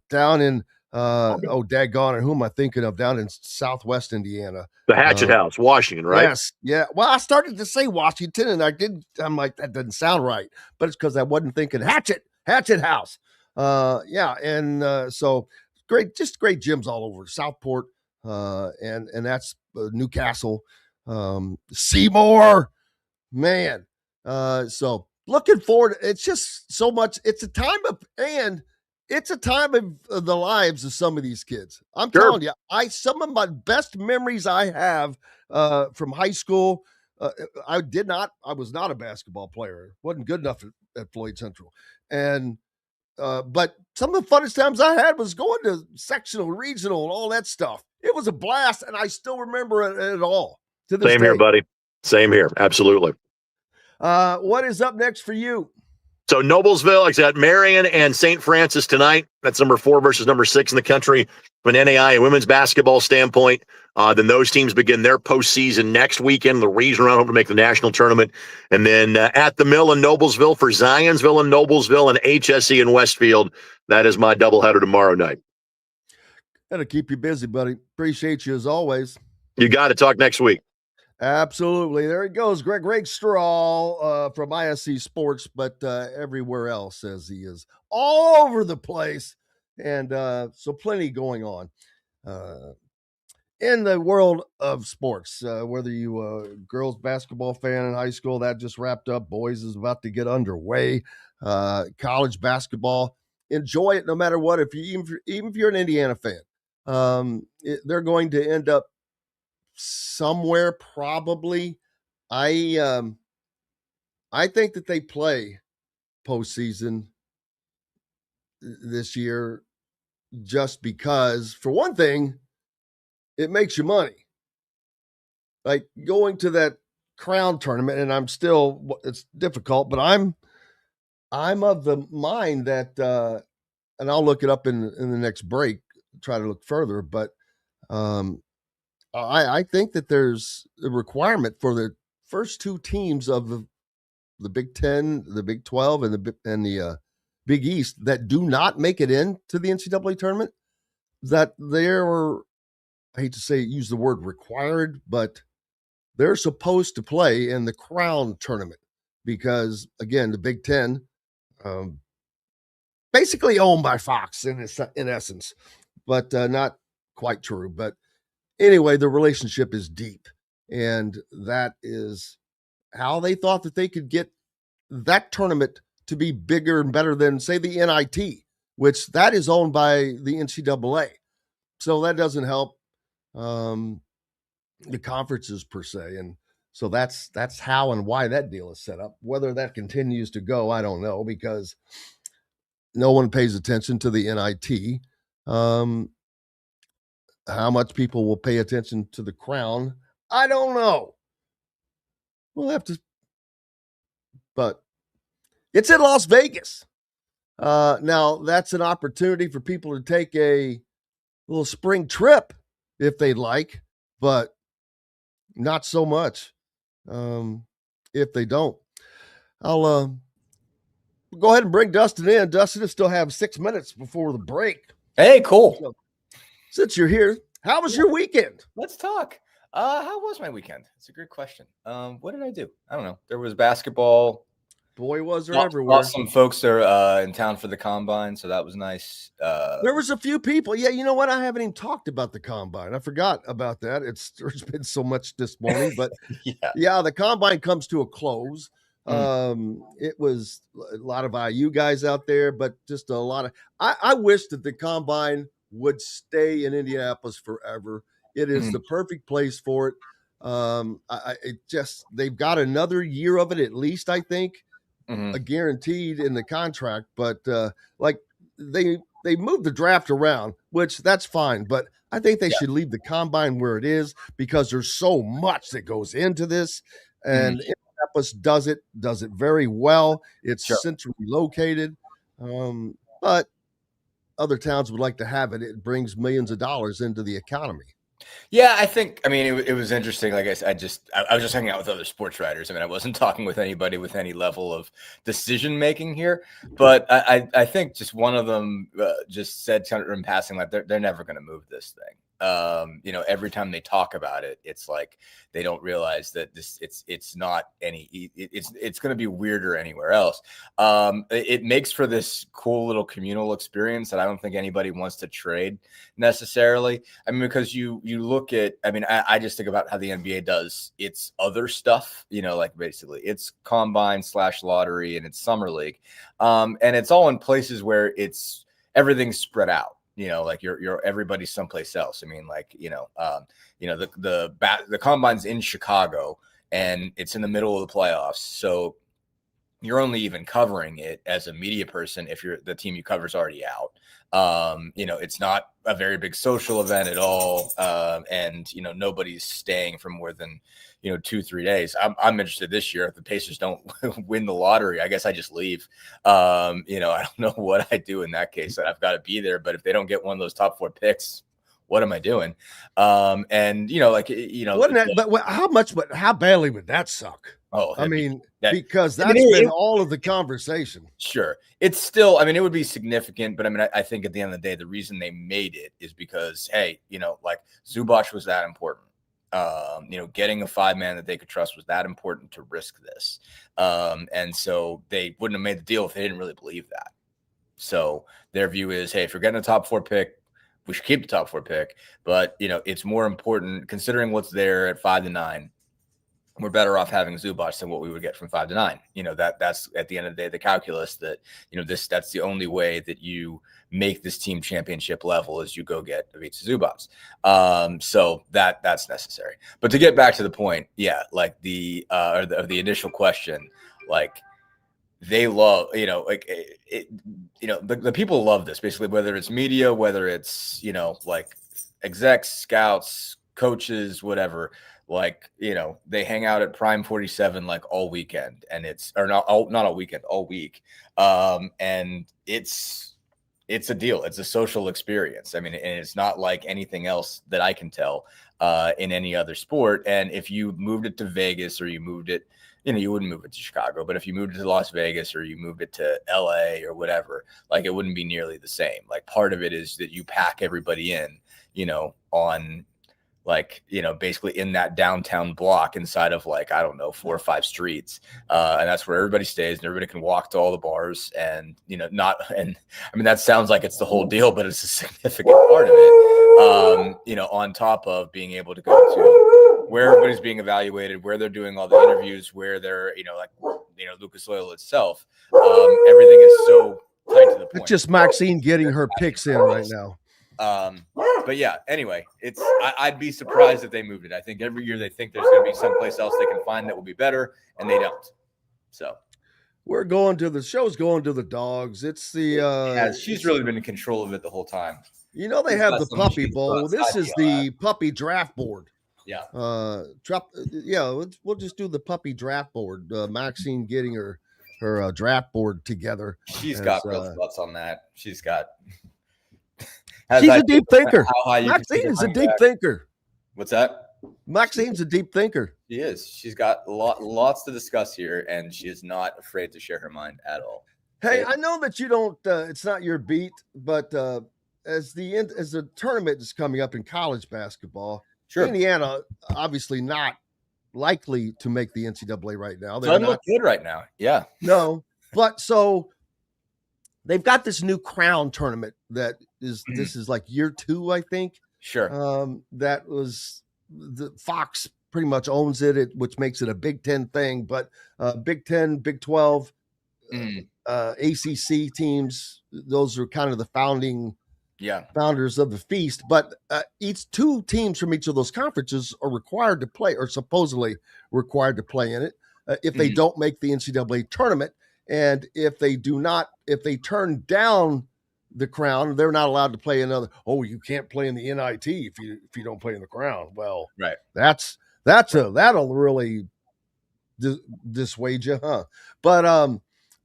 down in, daggone it, who am I thinking of? Down in Southwest Indiana. The Hatchet House, Washington, right? Yes. Yeah. Well, I started to say Washington, and I'm like, that doesn't sound right. But it's because I wasn't thinking Hatchet House. Yeah. And so great gyms all over Southport, and that's Newcastle, Seymour, man. So looking forward. It's just so much. It's a time of the lives of some of these kids. I'm telling you, some of my best memories I have from high school. I was not a basketball player. Wasn't good enough at Floyd Central. And but some of the funnest times I had was going to sectional, regional, and all that stuff. It was a blast, and I still remember it all to this day. Same here, buddy. Same here. Absolutely. What is up next for you? So Noblesville, it's got Marion and St. Francis tonight. That's number 4 versus number 6 in the country from an NAI and women's basketball standpoint. Then those teams begin their postseason next weekend, the regional round, to make the national tournament. And then at the Mill in Noblesville for Zionsville and Noblesville and HSE in Westfield. That is my doubleheader tomorrow night. That'll keep you busy, buddy. Appreciate you as always. You got to talk next week. Absolutely. There he goes, Greg Rakestraw from ISC Sports, but everywhere else, as he is all over the place. And so plenty going on in the world of sports, whether you girls basketball fan in high school, that just wrapped up. Boys is about to get underway. College basketball, enjoy it no matter what. Even if you're an Indiana fan, they're going to end up somewhere probably. I think that they play postseason this year just because, for one thing, it makes you money. Like going to that crown tournament, and it's difficult, but I'm of the mind that, and I'll look it up in the next break, try to look further, but I think that there's a requirement for the first two teams of the Big 10, the Big 12, and the Big East that do not make it into the NCAA tournament, that they're, I hate to use the word required, but they're supposed to play in the crown tournament because, again, the Big 10, basically owned by Fox in essence, but not quite true. But anyway, the relationship is deep, and that is how they thought that they could get that tournament to be bigger and better than, say, the NIT, which that is owned by the NCAA. So that doesn't help the conferences per se. And so that's how and why that deal is set up. Whether that continues to go, I don't know, because no one pays attention to the NIT. How much people will pay attention to the crown, I don't know. We'll have to, but it's in Las Vegas. Now that's an opportunity for people to take a little spring trip if they'd like, but not so much if they don't. I'll go ahead and bring Dustin in. Dustin, I still have 6 minutes before the break. Hey, cool. So, since you're here, how was your weekend? Let's talk. How was my weekend? It's a great question. What did I do? I don't know. There was basketball. Boy, was there everywhere. Some folks there in town for the combine, so that was nice. There was a few people. Yeah, you know what? I haven't even talked about the combine. I forgot about that. There's been so much this morning, but yeah, the combine comes to a close. It was a lot of IU guys out there, but just a lot of. I wish that the combine would stay in Indianapolis forever. It is the perfect place for it. They've got another year of it at least, I think. Guaranteed in the contract, but like they moved the draft around, which that's fine, but I think they should leave the combine where it is because there's so much that goes into this, and Indianapolis does it very well. It's centrally located, but other towns would like to have it. It brings millions of dollars into the economy. Yeah, I mean, it was interesting. Like I said, I was just hanging out with other sports writers. I mean, I wasn't talking with anybody with any level of decision making here, but I think just one of them just said kind of in passing, like they're never going to move this thing. Every time they talk about it, it's like they don't realize that it's not it's going to be weirder anywhere else. It makes for this cool little communal experience that I don't think anybody wants to trade necessarily. I mean, because you look at, I mean, I just think about how the NBA does its other stuff, like basically it's combine / lottery and it's summer league. And it's all in places where everything's spread out. Like you're everybody's someplace else. I mean, like, the combine's in Chicago and it's in the middle of the playoffs. So you're only even covering it as a media person if the team you cover is already out. It's not a very big social event at all. And nobody's staying for more than 2-3 days. I'm interested this year. If the Pacers don't win the lottery, I guess I just leave. I don't know what I do in that case. I've got to be there. But if they don't get one of those top 4 picks, what am I doing? Wouldn't that, but how badly would that suck? Oh, because that's been all of the conversation. Sure. It's still, I mean, it would be significant, but I mean, I think at the end of the day, the reason they made it is because, hey, like Zubac was that important. Getting a 5-man that they could trust was that important to risk this. And so they wouldn't have made the deal if they didn't really believe that. So their view is, hey, if you're getting a top 4 pick, we should keep the top 4 pick, but it's more important considering what's there at 5 to 9. We're better off having Zubac than what we would get from 5 to 9. That's at the end of the day, the calculus that, that's the only way that you make this team championship level is you go get Ivica Zubac. So that's necessary. But to get back to the point, like the initial question, like they love, the people love this basically, whether it's media, whether it's, like execs, scouts, coaches, whatever. Like, they hang out at Prime 47 like all weekend, and not all weekend, all week. And it's a deal. It's a social experience. I mean, and it's not like anything else that I can tell in any other sport. And if you moved it to Vegas or you moved it, you wouldn't move it to Chicago, but if you moved it to Las Vegas or you moved it to LA or whatever, like it wouldn't be nearly the same. Like part of it is that you pack everybody in, on like, basically in that downtown block inside of like, I don't know, 4 or 5 streets. And that's where everybody stays and everybody can walk to all the bars and, that sounds like it's the whole deal, but it's a significant part of it. On top of being able to go to where everybody's being evaluated, where they're doing all the interviews, where they're, Lucas Oil itself, everything is so tight to the point. It's just Maxine getting her picks in right now. But yeah, anyway, I'd be surprised if they moved it. I think every year they think there's going to be someplace else they can find that will be better, and they don't. So the show's going to the dogs. It's the she's really been in control of it the whole time. They have the puppy bowl. This is the puppy draft board. Yeah. We'll just do the puppy draft board. Maxine getting her draft board together. She's got real thoughts on that. She's got. She's a deep thinker. Maxine's a deep thinker. What's that? Maxine's a deep thinker. She is. She's got lots to discuss here, and she is not afraid to share her mind at all. Hey, I know that you don't. It's not your beat, but as the tournament is coming up in college basketball, sure. Indiana obviously not likely to make the NCAA right now. They're not good right now. Yeah. No, but so. They've got this new Crown tournament that is this is like year 2, I think. Sure. That was the Fox pretty much owns it, which makes it a Big Ten thing. But Big 10, Big 12, ACC teams, those are kind of the founders of the feast. But each 2 teams from each of those conferences are required to play, or supposedly required to play in it, if they don't make the NCAA tournament. And if they turn down the Crown, they're not allowed to play another. Oh, you can't play in the NIT if you don't play in the Crown. Well, right. That'll really dissuade you, huh? But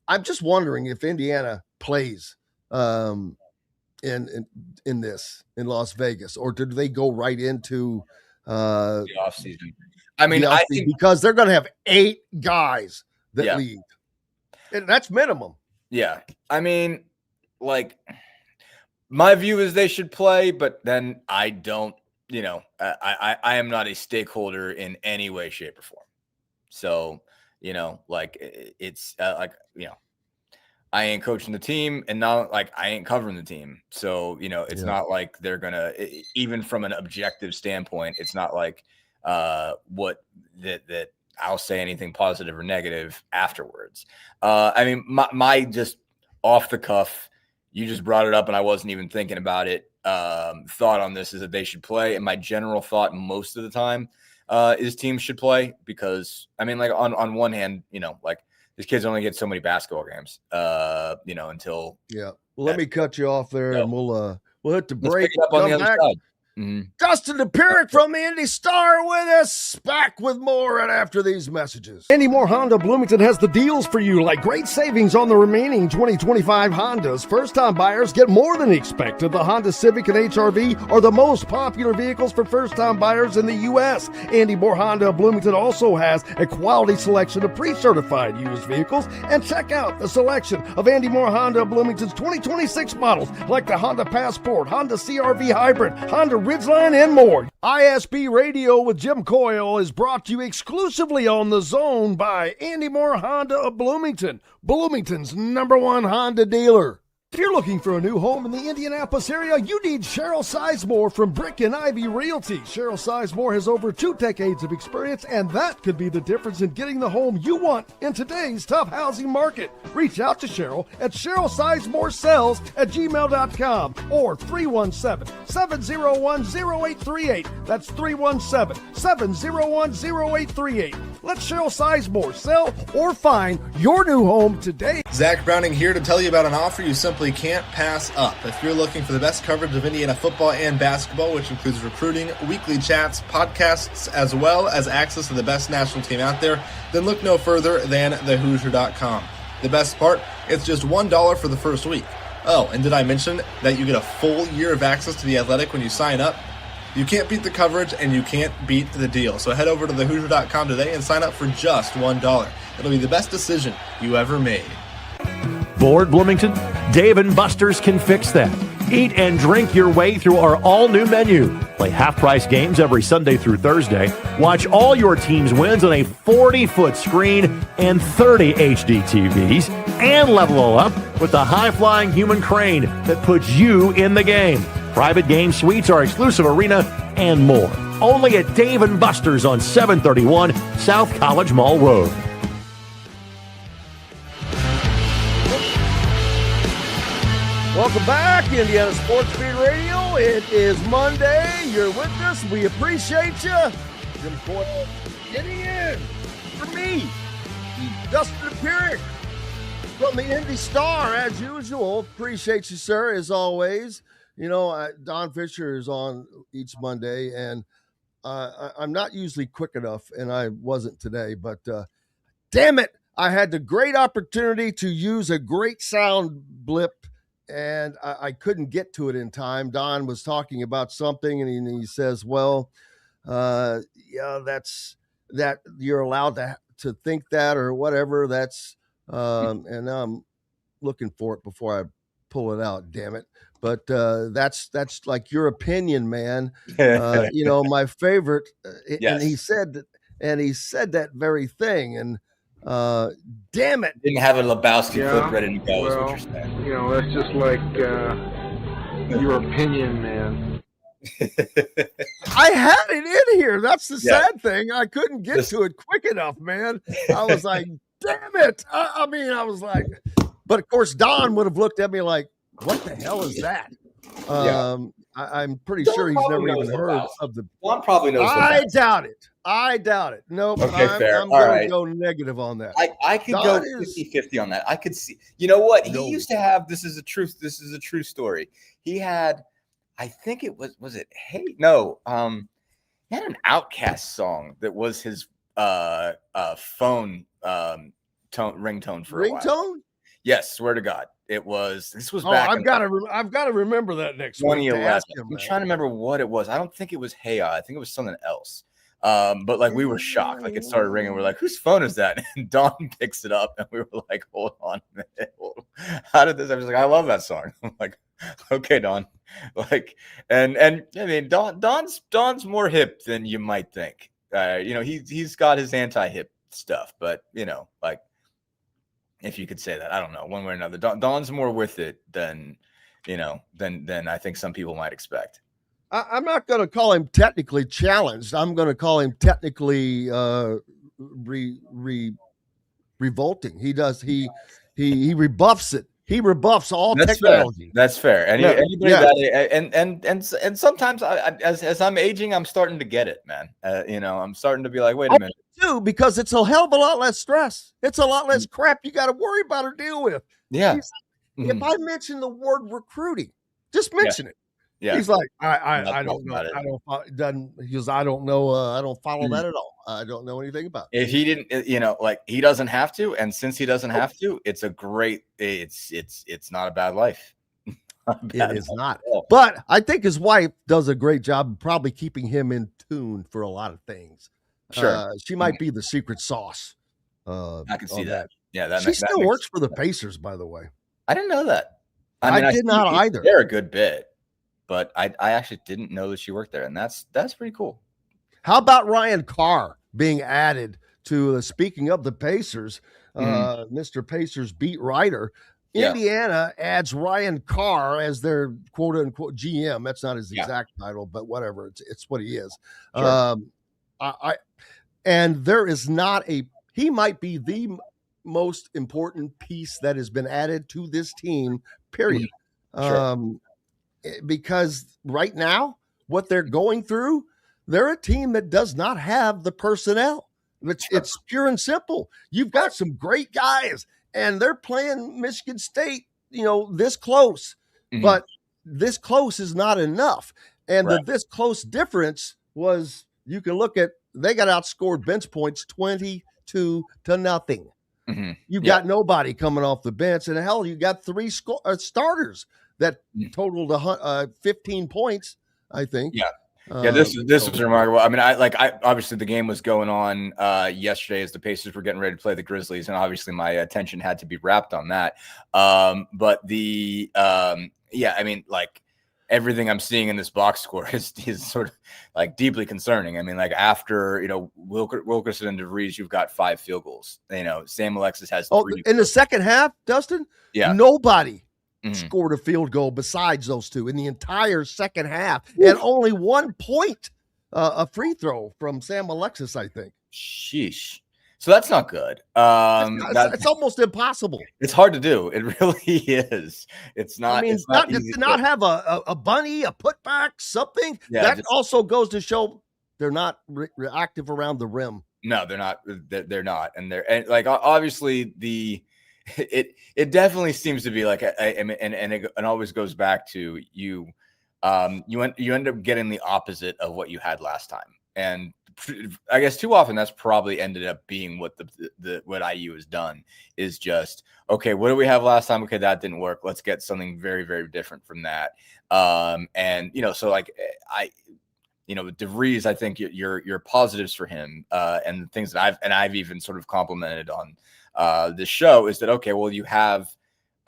I'm just wondering if Indiana plays in Las Vegas, or did they go right into the offseason? I mean, I think because they're going to have 8 guys that leave. And that's minimum. Yeah. I mean, like, my view is they should play, but then I don't, I am not a stakeholder in any way, shape, or form. So, like, it's I ain't coaching the team, and not like I ain't covering the team. So, it's not like they're going to, even from an objective standpoint, it's not like what that I'll say anything positive or negative afterwards. I mean, my just off the cuff, you just brought it up and I wasn't even thinking about it. Thought on this is that they should play. And my general thought most of the time is teams should play because, I mean, like on one hand, like these kids only get so many basketball games, until. Yeah. Well, let me cut you off there and we'll hit the break. Pick it up on the other side. Mm-hmm. Dustin Dopirak from the Indy Star with us, back with more right after these messages. Andy Moore Honda Bloomington has the deals for you, like great savings on the remaining 2025 Hondas. First-time buyers get more than expected. The Honda Civic and HR-V are the most popular vehicles for first-time buyers in the U.S. Andy Moore Honda Bloomington also has a quality selection of pre-certified used vehicles. And check out the selection of Andy Moore Honda Bloomington's 2026 models, like the Honda Passport, Honda CR-V Hybrid, Honda Ridgeline, and more. ISB Radio with Jim Coyle is brought to you exclusively on The Zone by Andy Moore Honda of Bloomington, Bloomington's #1 Honda dealer. If you're looking for a new home in the Indianapolis area, you need Cheryl Sizemore from Brick and Ivy Realty. Cheryl Sizemore has over 2 decades of experience, and that could be the difference in getting the home you want in today's tough housing market. Reach out to Cheryl at CherylSizemoreSells@gmail.com or 317-701-0838. That's 317-701-0838. Let Cheryl Sizemore sell or find your new home today. Zach Browning here to tell you about an offer you simply can't pass up. If you're looking for the best coverage of Indiana football and basketball, which includes recruiting, weekly chats, podcasts, as well as access to the best national team out there, then look no further than thehoosier.com. The best part, it's just $1 for the first week. Oh, and did I mention that you get a full year of access to The Athletic when you sign up? You can't beat the coverage, and you can't beat the deal. So head over to thehoosier.com today and sign up for just $1. It'll be the best decision you ever made. Bored, Bloomington? Dave and Buster's can fix that. Eat and drink your way through our all-new menu. Play half-price games every Sunday through Thursday. Watch all your team's wins on a 40-foot screen and 30 HD TVs. And level all up with the high-flying human crane that puts you in the game. Private game suites, our exclusive arena, and more. Only at Dave & Buster's on 731 South College Mall Road. Welcome back, Indiana Sports Beat Radio. It is Monday. You're with us. We appreciate you. Jim Coyle getting in for me. Dustin Dopirak from the Indy Star, as usual. Appreciate you, sir, as always. You know, Don Fischer is on each Monday, and I'm not usually quick enough, and I wasn't today, but damn it, I had the great opportunity to use a great sound blip, and I couldn't get to it in time. Don was talking about something, and he says, well, yeah, that's that you're allowed to think that or whatever. That's and now I'm looking for it before I pull it out, damn it. But that's like your opinion, man. You know, my favorite. Yes. And he said that very thing. And damn it, didn't have a Lebowski flip ready to go. Well, is what you're saying. You know, that's just like your opinion, man. I had it in here. That's the sad thing. I couldn't get to it quick enough, man. I was like, damn it. I mean, I was like, but of course, Don would have looked at me like, what the hell is that? I'm pretty sure he's never even heard of the. Don probably knows. I doubt it. Nope. Okay, fair. I'm going to go negative on that. I could go 50-50 on that. I could see. You know what? He used to have. This is a true story. He had. I think it was it. Hey, no. He had an Outkast song that was his phone ringtone for a while. Ringtone? Yes, swear to God. It was. This was back. I've got to remember that next week. 2011. I'm trying to remember what it was. I don't think it was Hey I think it was something else. But like we were shocked. Like it started ringing. We're like, whose phone is that? And Don picks it up, and we were like, hold on a minute. How did this? I was like, I love that song. I'm like, okay, Don. Like, and I mean, Don's more hip than you might think. You know, he's got his anti-hip stuff, but you know, like. If you could say that, I don't know, one way or another. Don's more with it than, you know, than I think some people might expect. I'm not going to call him technically challenged. I'm going to call him technically revolting. He rebuffs it. He rebuffs all technology. That's fair. Anybody that, and sometimes as I'm aging, I'm starting to get it, man. You know, I'm starting to be like, wait a minute. Too, because it's a hell of a lot less stress. It's a lot less crap you got to worry about or deal with. Yeah. If I mention the word recruiting, just mention it. Yeah. He's like, I don't know. I don't know. I don't follow that at all. I don't know anything about it. If he didn't, you know, like he doesn't have to, and since he doesn't have to, it's a great. It's not a bad life. It is not. But I think his wife does a great job of probably keeping him in tune for a lot of things. Sure. She might be the secret sauce. I can see that. Yeah, she still works for the Pacers, by the way. I didn't know that. I did not either. They're a good bit, but I actually didn't know that she worked there, and that's pretty cool. How about Ryan Carr being added to? Speaking of the Pacers, Mr. Pacers beat writer. Yeah. Indiana adds Ryan Carr as their quote unquote GM. That's not his Yeah. exact title, but whatever. It's what he is. Sure. And there is not he might be the most important piece that has been added to this team, period. Sure. Because right now, what they're going through, they're a team that does not have the personnel. It's pure and simple. You've got some great guys, and they're playing Michigan State, this close. But this close is not enough. And this close difference was, you can look at, they got outscored bench points 22-0. You've got nobody coming off the bench, and hell, you got 3 starters that totaled 15 points, I think. Yeah, this was remarkable. I mean, I obviously the game was going on yesterday as the Pacers were getting ready to play the Grizzlies, and obviously my attention had to be wrapped on that. But I mean, like, everything I'm seeing in this box score is sort of like deeply concerning. I mean, like, after Wilkerson and DeVries, you've got 5 field goals. Sam Alexis has 3. In the second half, Dustin, nobody scored a field goal besides those 2 in the entire second half, and only 1 point, a free throw from Sam Alexis, I think. Sheesh. So that's not good. It's almost impossible. It's hard to do. It really is. It's not. I mean, it's not to not have a bunny, a putback, something that also goes to show they're not reactive around the rim. No, they're not. They're not, and like, obviously it definitely seems to be like and it always goes back to you end up getting the opposite of what you had last time, and I guess too often that's probably ended up being what what IU has done is just, okay, what do we have last time? Okay, that didn't work. Let's get something very, very different from that. And so like DeVries, I think your positives for him and the things that I've even sort of complimented on this show is that, okay, well, you have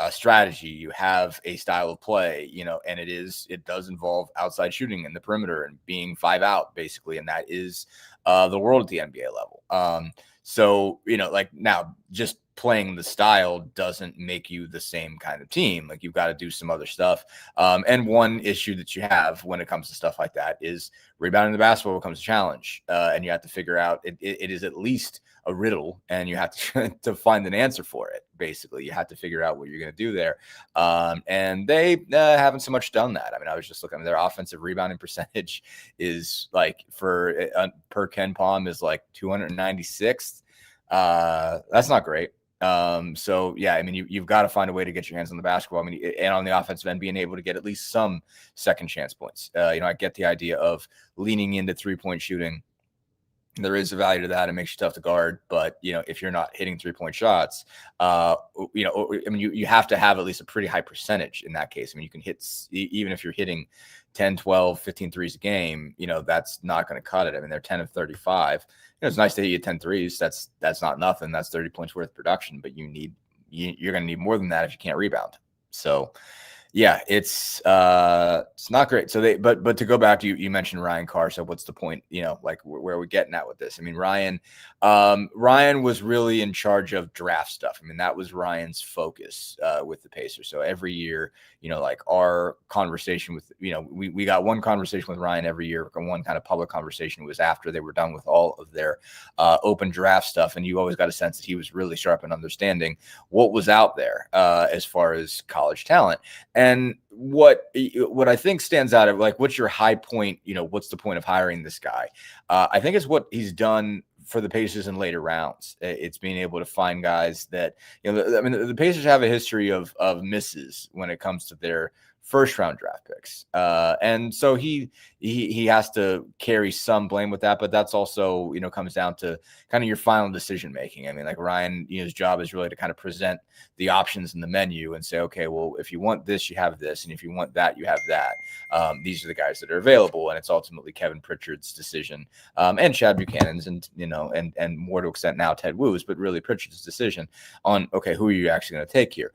a strategy, you have a style of play, and it does involve outside shooting in the perimeter and being 5 out basically. And that is the world at the NBA level. So, like, now just playing the style doesn't make you the same kind of team. Like, you've got to do some other stuff. And one issue that you have when it comes to stuff like that is rebounding the basketball becomes a challenge. And you have to figure out, it is at least a riddle, and you have to find an answer for it. Basically, you have to figure out what you're going to do there. And they haven't so much done that. I mean, I was just looking at their offensive rebounding percentage is like per Ken Palm is like 296th. That's not great. So yeah, I mean, you've got to find a way to get your hands on the basketball. I mean, and on the offensive end, being able to get at least some second chance points. I get the idea of leaning into 3-point shooting. There is a value to that. It makes you tough to guard, but if you're not hitting 3-point shots, you have to have at least a pretty high percentage in that case. I mean, you can hit, even if you're hitting 10, 12, 15 threes a game, that's not going to cut it. I mean, they're 10 of 35. It's nice to hit you 10 threes. That's not nothing. That's 30 points worth of production, but you're going to need more than that if you can't rebound. So yeah, it's not great. So but to go back to you mentioned Ryan Carr. So what's the point? Like, where are we getting at with this? I mean, Ryan was really in charge of draft stuff. I mean, that was Ryan's focus with the Pacers. So every year, like, our conversation with, we got one conversation with Ryan every year. One kind of public conversation was after they were done with all of their open draft stuff. And you always got a sense that he was really sharp in understanding what was out there as far as college talent. And what I think stands out of, like, what's your high point? What's the point of hiring this guy? I think it's what he's done for the Pacers in later rounds. It's being able to find guys that, the Pacers have a history of misses when it comes to their first round draft picks. And so he has to carry some blame with that, but that's also, comes down to kind of your final decision making. I mean, like, Ryan, his job is really to kind of present the options in the menu and say, okay, well, if you want this, you have this. And if you want that, you have that. These are the guys that are available. And it's ultimately Kevin Pritchard's decision, and Chad Buchanan's, and, and more to extent now Ted Wu's, but really Pritchard's decision on, okay, who are you actually going to take here?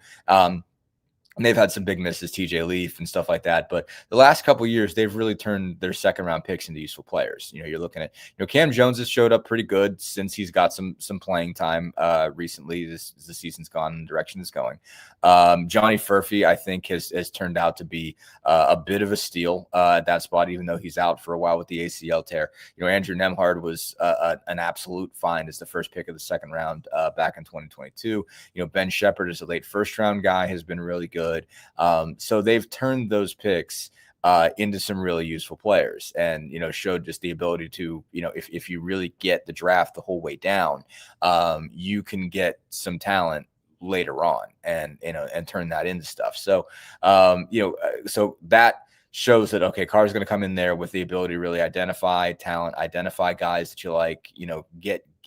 And they've had some big misses, TJ Leaf and stuff like that. But the last couple of years, they've really turned their second round picks into useful players. You're looking at, Cam Jones has showed up pretty good since he's got some playing time recently. The season's gone in the direction it's going. Johnny Furphy, I think, has turned out to be a bit of a steal at that spot, even though he's out for a while with the ACL tear. Andrew Nemhard was an absolute find as the first pick of the second round back in 2022. Ben Shepherd is a late first round guy, has been really good. So they've turned those picks into some really useful players, and showed just the ability to, if you really get the draft the whole way down, you can get some talent later on and turn that into stuff. So so that shows that, okay, Carr's going to come in there with the ability to really identify talent, identify guys that you like,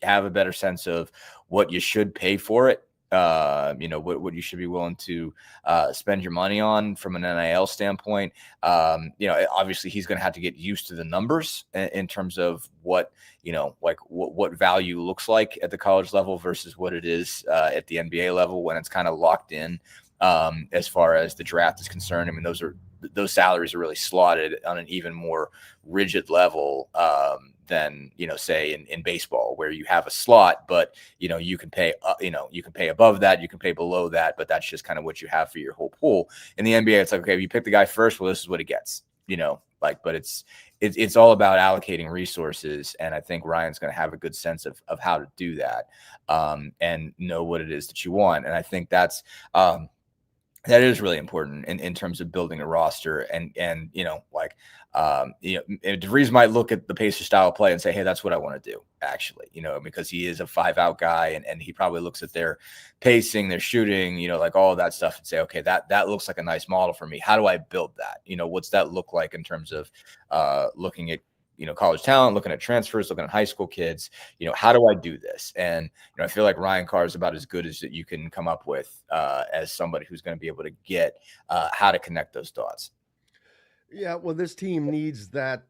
have a better sense of what you should pay for it. What you should be willing to spend your money on from an NIL standpoint. Obviously he's going to have to get used to the numbers in terms of what, what value looks like at the college level versus what it is at the NBA level when it's kind of locked in as far as the draft is concerned. I mean, those salaries are really slotted on an even more rigid level than, say in baseball, where you have a slot, but you can pay, you can pay above that, you can pay below that, but that's just kind of what you have for your whole pool. In the NBA, it's like, okay, if you pick the guy first, well, this is what he gets, but it's all about allocating resources. And I think Ryan's going to have a good sense of how to do that and know what it is that you want. And I think that is really important in terms of building a roster. And DeVries might look at the Pacers style of play and say, hey, that's what I want to do, actually, because he is a 5-out guy, and he probably looks at their pacing, their shooting, all of that stuff, and say, okay, that looks like a nice model for me. How do I build that? What's that look like in terms of looking at college talent, looking at transfers, looking at high school kids, how do I do this? And, I feel like Ryan Carr is about as good as that you can come up with as somebody who's going to be able to get how to connect those dots. Yeah, well, this team needs that,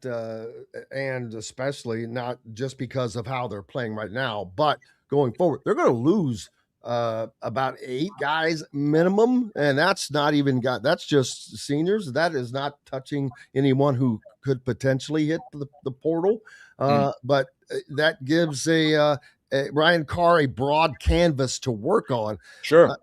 and especially not just because of how they're playing right now, but going forward, they're going to lose about 8 guys minimum, and that's not even that's just seniors. That is not touching anyone who could potentially hit the portal. But that gives a Ryan Carr a broad canvas to work on. Sure.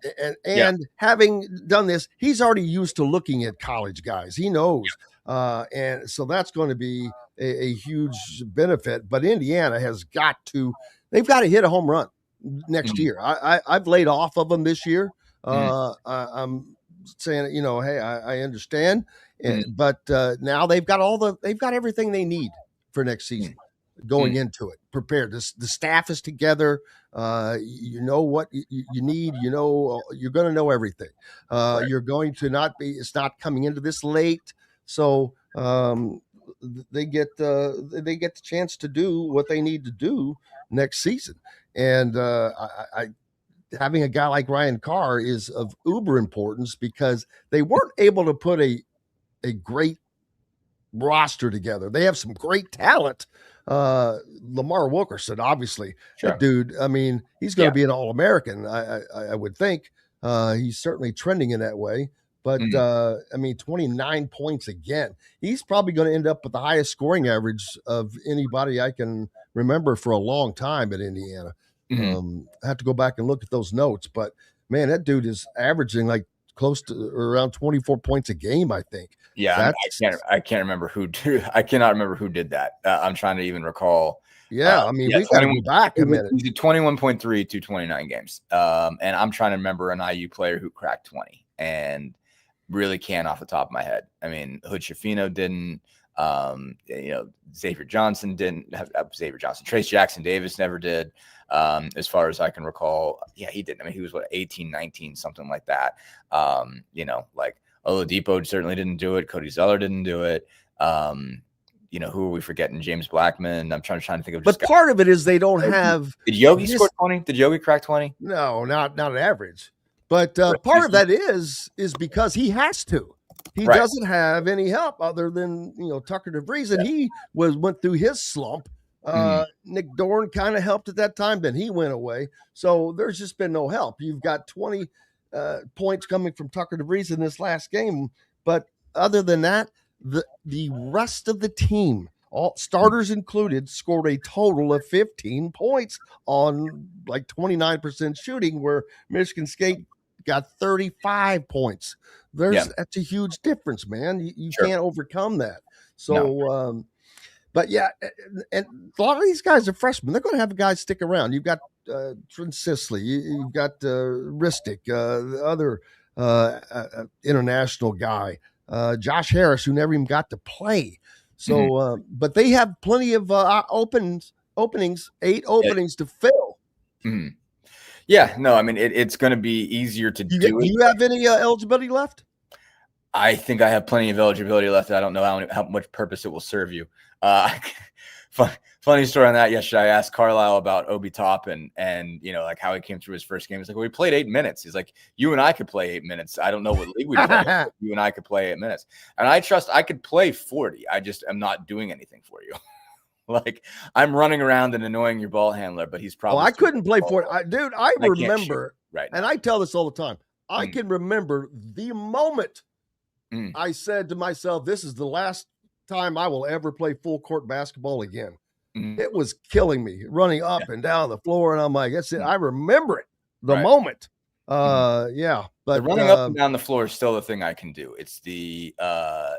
And having done this, he's already used to looking at college guys. He knows. And so that's going to be a huge benefit. But Indiana they've got to hit a home run next year. I've laid off of them this year. I'm saying, hey, I understand. But now they've got everything they need for next season. Going into it, prepared. The staff is together. You know what you need. You're going to know everything. Right. You're going to not be. It's not coming into this late, so they get the chance to do what they need to do next season. And having a guy like Ryan Carr is of uber importance because they weren't able to put a great roster together. They have some great talent. Lamar Wilkerson, obviously, that dude. I mean, he's going to be an All-American. I would think. He's certainly trending in that way. But 29 points again. He's probably going to end up with the highest scoring average of anybody I can remember for a long time at Indiana. I have to go back and look at those notes, but man, that dude is averaging like close to around 24 points a game, I think. Yeah, I can't remember I cannot remember who did that. I'm trying to even recall. Yeah, we got to go back a minute. He did 21.3 to 29 games. And I'm trying to remember an IU player who cracked 20 and really can't off the top of my head. I mean, Hood Schifino didn't, Xavier Johnson didn't have Xavier Johnson. Trace Jackson Davis never did. As far as I can recall. Yeah, he didn't. I mean, he was 18, 19, something like that. Oladipo certainly didn't do it. Cody Zeller didn't do it. Who are we forgetting? James Blackman. I'm trying to think of. But part of it is they don't have. Did Yogi score 20? Did Yogi crack 20? No, not an average. But part of that is because he has to. He doesn't have any help other than Tucker DeVries, and he went through his slump. Nick Dorn kind of helped at that time, then he went away. So there's just been no help. You've got 20 points coming from Tucker DeVries in this last game. But other than that, the rest of the team, all starters included, scored a total of 15 points on like 29% shooting, where Michigan State got 35 points. That's a huge difference, man. You can't overcome that. So, but yeah, and a lot of these guys are freshmen. They're going to have guys stick around. You've got Trent Sisley, you've got Ristic, the other international guy, Josh Harris, who never even got to play. So, but they have plenty of openings, 8 openings to fill. Mm-hmm. Yeah, no, I mean, it's going to be easier to do. Do you have any eligibility left? I think I have plenty of eligibility left. I don't know how much purpose it will serve you. Funny story on that. Yesterday, I asked Carlisle about Obi Toppin and like how he came through his first game. He's like, well, we played 8 minutes. He's like, you and I could play 8 minutes. I don't know what league we play. You and I could play 8 minutes. And I trust I could play 40. I just am not doing anything for you. Like, I'm running around and annoying your ball handler, but he's probably. I couldn't play 40. Dude, I remember. Right now. And I tell this all the time. I can remember the moment I said to myself, this is the last time I will ever play full court basketball again. It was killing me, running up and down the floor. And I'm like, that's it. I remember it, the moment. But the running up and down the floor is still the thing I can do. It's I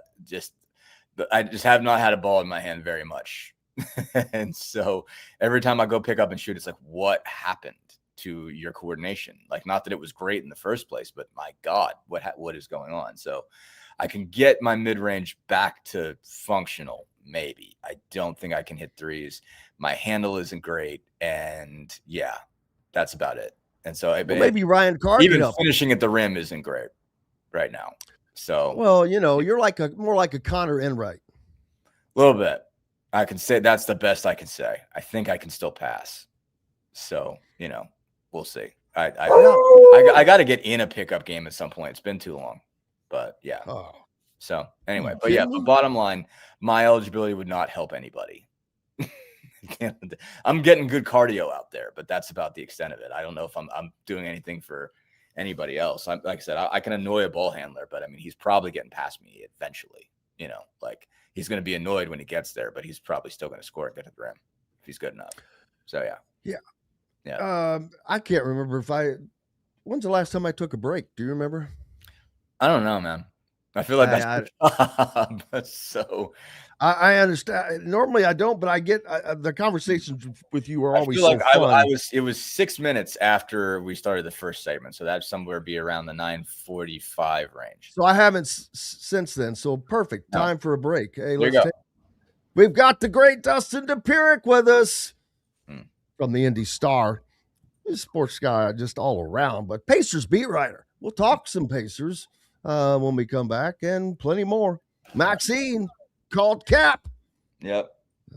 just have not had a ball in my hand very much. And so every time I go pick up and shoot, it's like, what happened to your coordination? Like, not that it was great in the first place, but my God, what is going on? So I can get my mid-range back to functional, maybe. I don't think I can hit threes. My handle isn't great, and that's about it. And so maybe Ryan Carr even finishing at the rim isn't great right now. So you're like more like a Connor Enright. A little bit. I can say that's the best I can say. I think I can still pass. So we'll see. I got to get in a pickup game at some point. It's been too long. But so anyway, but the bottom line, my eligibility would not help anybody. I'm getting good cardio out there, but that's about the extent of it. I don't know if I'm doing anything for anybody else. Like I said, I can annoy a ball handler, but I mean, he's probably getting past me eventually. Like, he's going to be annoyed when he gets there, but he's probably still going to score and get to the rim if he's good enough. So yeah. I can't remember when's the last time I took a break? Do you remember? I don't know, man. I feel like that's so. I understand. Normally I don't, but I get the conversations with you are always I feel like so fun. It was 6 minutes after we started the first segment, so that's somewhere be around the 9:45 range. So I haven't since then. So perfect time for a break. Hey, we've got the great Dustin Dopirak with us from the Indy Star. He's a sports guy just all around, but Pacers beat writer. We'll talk some Pacers when we come back, and plenty more. Maxine called Cap. Yep.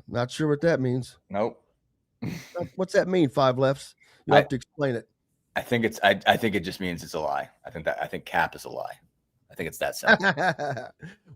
Not sure what that means. Nope. What's that mean? 5 lefts. You have to explain it. I think it just means it's a lie. I think Cap is a lie. I think it's that simple.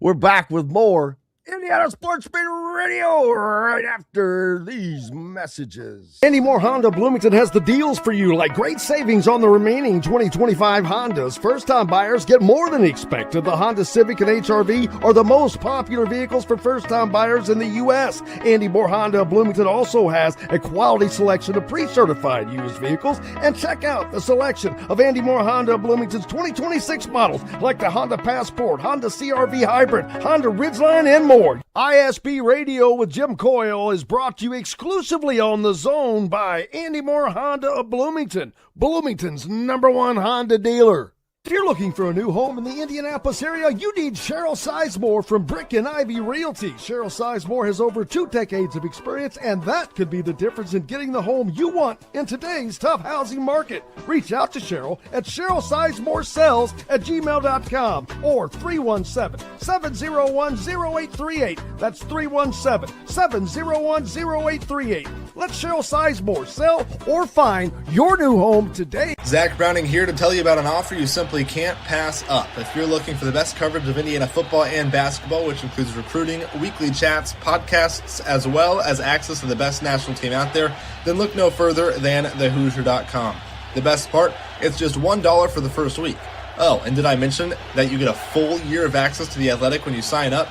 We're back with more Indiana Sports Beat Radio right after these messages. Andy Moore Honda Bloomington has the deals for you, like great savings on the remaining 2025 Hondas. First-time buyers get more than expected. The Honda Civic and HR-V are the most popular vehicles for first-time buyers in the U.S. Andy Moore Honda Bloomington also has a quality selection of pre-certified used vehicles. And check out the selection of Andy Moore Honda Bloomington's 2026 models, like the Honda Passport, Honda CR-V Hybrid, Honda Ridgeline, and more. ISB Radio with Jim Coyle is brought to you exclusively on The Zone by Andy Moore Honda of Bloomington, Bloomington's #1 Honda dealer. If you're looking for a new home in the Indianapolis area, you need Cheryl Sizemore from Brick and Ivy Realty. Cheryl Sizemore has over 2 decades of experience, and that could be the difference in getting the home you want in today's tough housing market. Reach out to Cheryl at CherylSizemore@gmail.com or 317-701-0838. That's 317-701-0838. Let Cheryl Sizemore sell or find your new home today. Zach Browning here to tell you about an offer you simply can't pass up. If you're looking for the best coverage of Indiana football and basketball, which includes recruiting, weekly chats, podcasts, as well as access to the best national team out there, then look no further than thehoosier.com. The best part, it's just $1 for the first week. Oh, and did I mention that you get a full year of access to The Athletic when you sign up?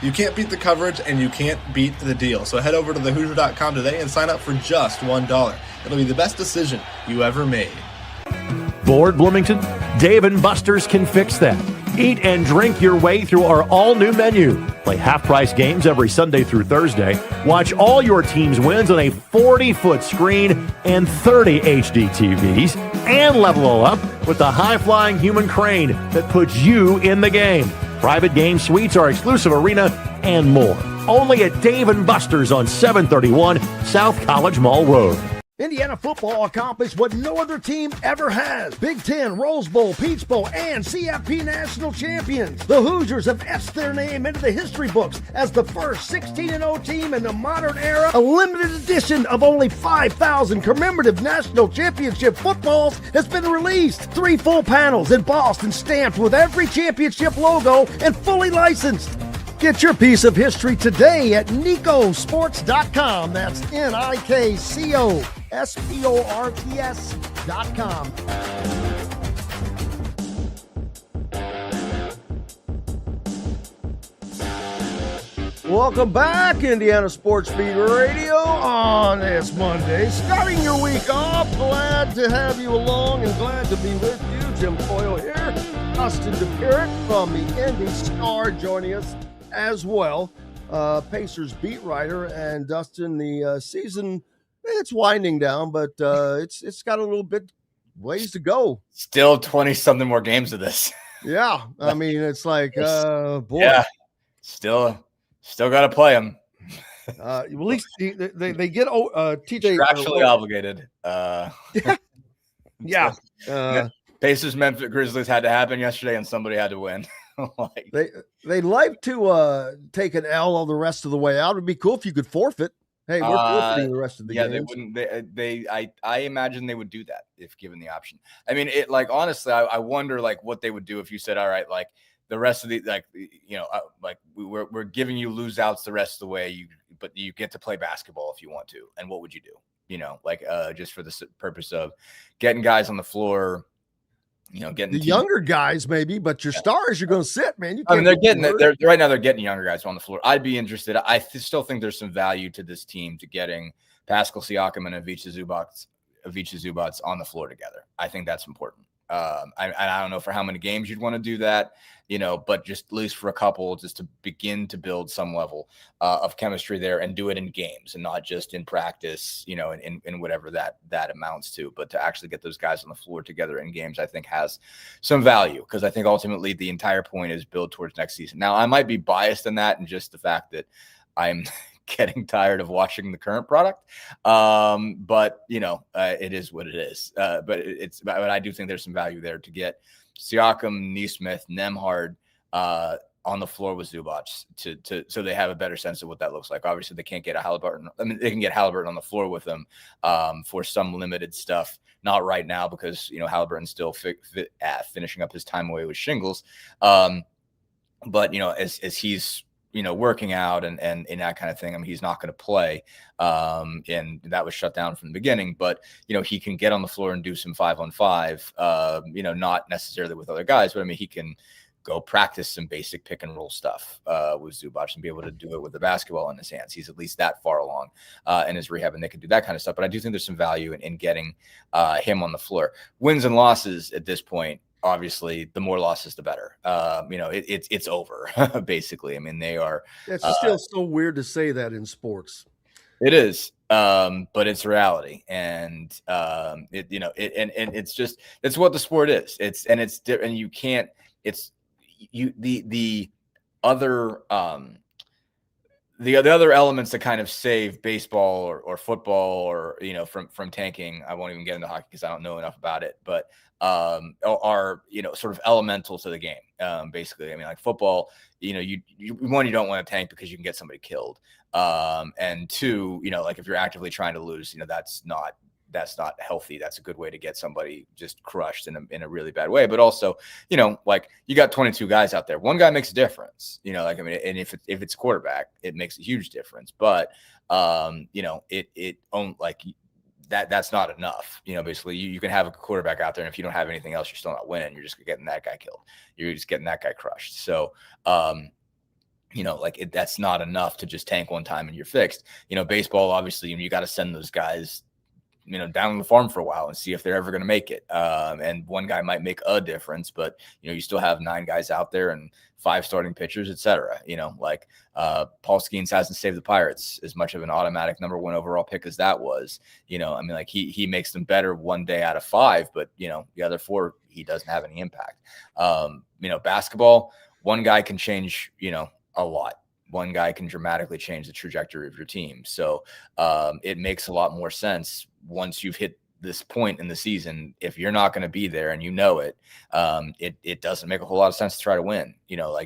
You can't beat the coverage, and you can't beat the deal. So head over to thehoosier.com today and sign up for just $1. It'll be the best decision you ever made. Bored, Bloomington? Dave and Buster's can fix that. Eat and drink your way through our all-new menu. Play half-price games every Sunday through Thursday. Watch all your team's wins on a 40-foot screen and 30 HD TVs. And level all up with the high-flying human crane that puts you in the game. Private game suites, our exclusive arena, and more. Only at Dave & Buster's on 731 South College Mall Road. Indiana football accomplished what no other team ever has. Big Ten, Rose Bowl, Peach Bowl, and CFP national champions. The Hoosiers have etched their name into the history books as the first 16-0 team in the modern era. A limited edition of only 5,000 commemorative national championship footballs has been released. 3 full panels embossed and stamped with every championship logo and fully licensed. Get your piece of history today at NICOsports.com. That's NIKCOSPORTS.com. Welcome back, Indiana Sports Beat Radio on this Monday. Starting your week off, glad to have you along and glad to be with you. Jim Coyle here. Dustin Dopirak from the Indy Star joining us as well, Pacers beat writer. And Dustin, the season, it's winding down, but it's got a little bit ways to go. Still 20-something more games of this. Yeah, I mean, it's like, boy. Yeah, still got to play them. At least they get TJ contractually obligated. Yeah. Pacers Memphis Grizzlies had to happen yesterday, and somebody had to win. They like to take an L all the rest of the way out. It'd be cool if you could forfeit. Hey, we're forfeiting the rest of the games. They wouldn't. I imagine they would do that if given the option. I mean, it like honestly, I wonder like what they would do if you said, all right, like the rest of the we're giving you lose outs the rest of the way, but you get to play basketball if you want to, and what would you do? Just for the purpose of getting guys on the floor. Getting the younger guys maybe, but your stars you're going to sit, man. They're getting right now. They're getting younger guys on the floor. I'd be interested. I still think there's some value to this team to getting Pascal Siakam and Ivica Zubac on the floor together. I think that's important. I don't know for how many games you'd want to do that, but just at least for a couple, just to begin to build some level of chemistry there and do it in games and not just in practice, in whatever that amounts to, but to actually get those guys on the floor together in games, I think has some value because I think ultimately the entire point is build towards next season. Now, I might be biased in that and just the fact that I'm getting tired of watching the current product. But it is what it is. But I do think there's some value there to get Siakam, Nesmith, Nembhard on the floor with Zubac so they have a better sense of what that looks like. Obviously they can't get a Halliburton. I mean, they can get Halliburton on the floor with them for some limited stuff. Not right now because, Halliburton's still finishing up his time away with shingles. But, as he's, working out and that kind of thing. I mean, he's not going to play. And that was shut down from the beginning, but, he can get on the floor and do some 5-on-5, not necessarily with other guys, but I mean, he can go practice some basic pick and roll stuff with Zubac and be able to do it with the basketball in his hands. He's at least that far along in his rehab and they can do that kind of stuff. But I do think there's some value in getting him on the floor. Wins and losses at this point, obviously, the more losses, the better. It's over, basically. I mean, they are. It's still so weird to say that in sports. It is, but it's reality, and it's just it's what the sport is. And you can't. The other elements that kind of save baseball or football or from tanking. I won't even get into hockey because I don't know enough about it, but are sort of elemental to the game. Basically, I mean, like football, you don't want to tank because you can get somebody killed, and two, like if you're actively trying to lose, that's not healthy. That's a good way to get somebody just crushed in a really bad way. But also, like you got 22 guys out there. One guy makes a difference, and if it's quarterback, it makes a huge difference. But, that's not enough. Basically you can have a quarterback out there, and if you don't have anything else, you're still not winning. You're just getting that guy killed. You're just getting that guy crushed. So, that's not enough to just tank one time and you're fixed. Baseball, obviously, you got to send those guys, down on the farm for a while and see if they're ever going to make it. And one guy might make a difference, but, you still have 9 guys out there and 5 starting pitchers, et cetera. Paul Skeens hasn't saved the Pirates as much of an automatic number 1 overall pick as that was. He makes them better one day out of 5, but, the other 4, he doesn't have any impact. Basketball, one guy can change, a lot. One guy can dramatically change the trajectory of your team. So it makes a lot more sense once you've hit this point in the season. If you're not going to be there and it doesn't make a whole lot of sense to try to win.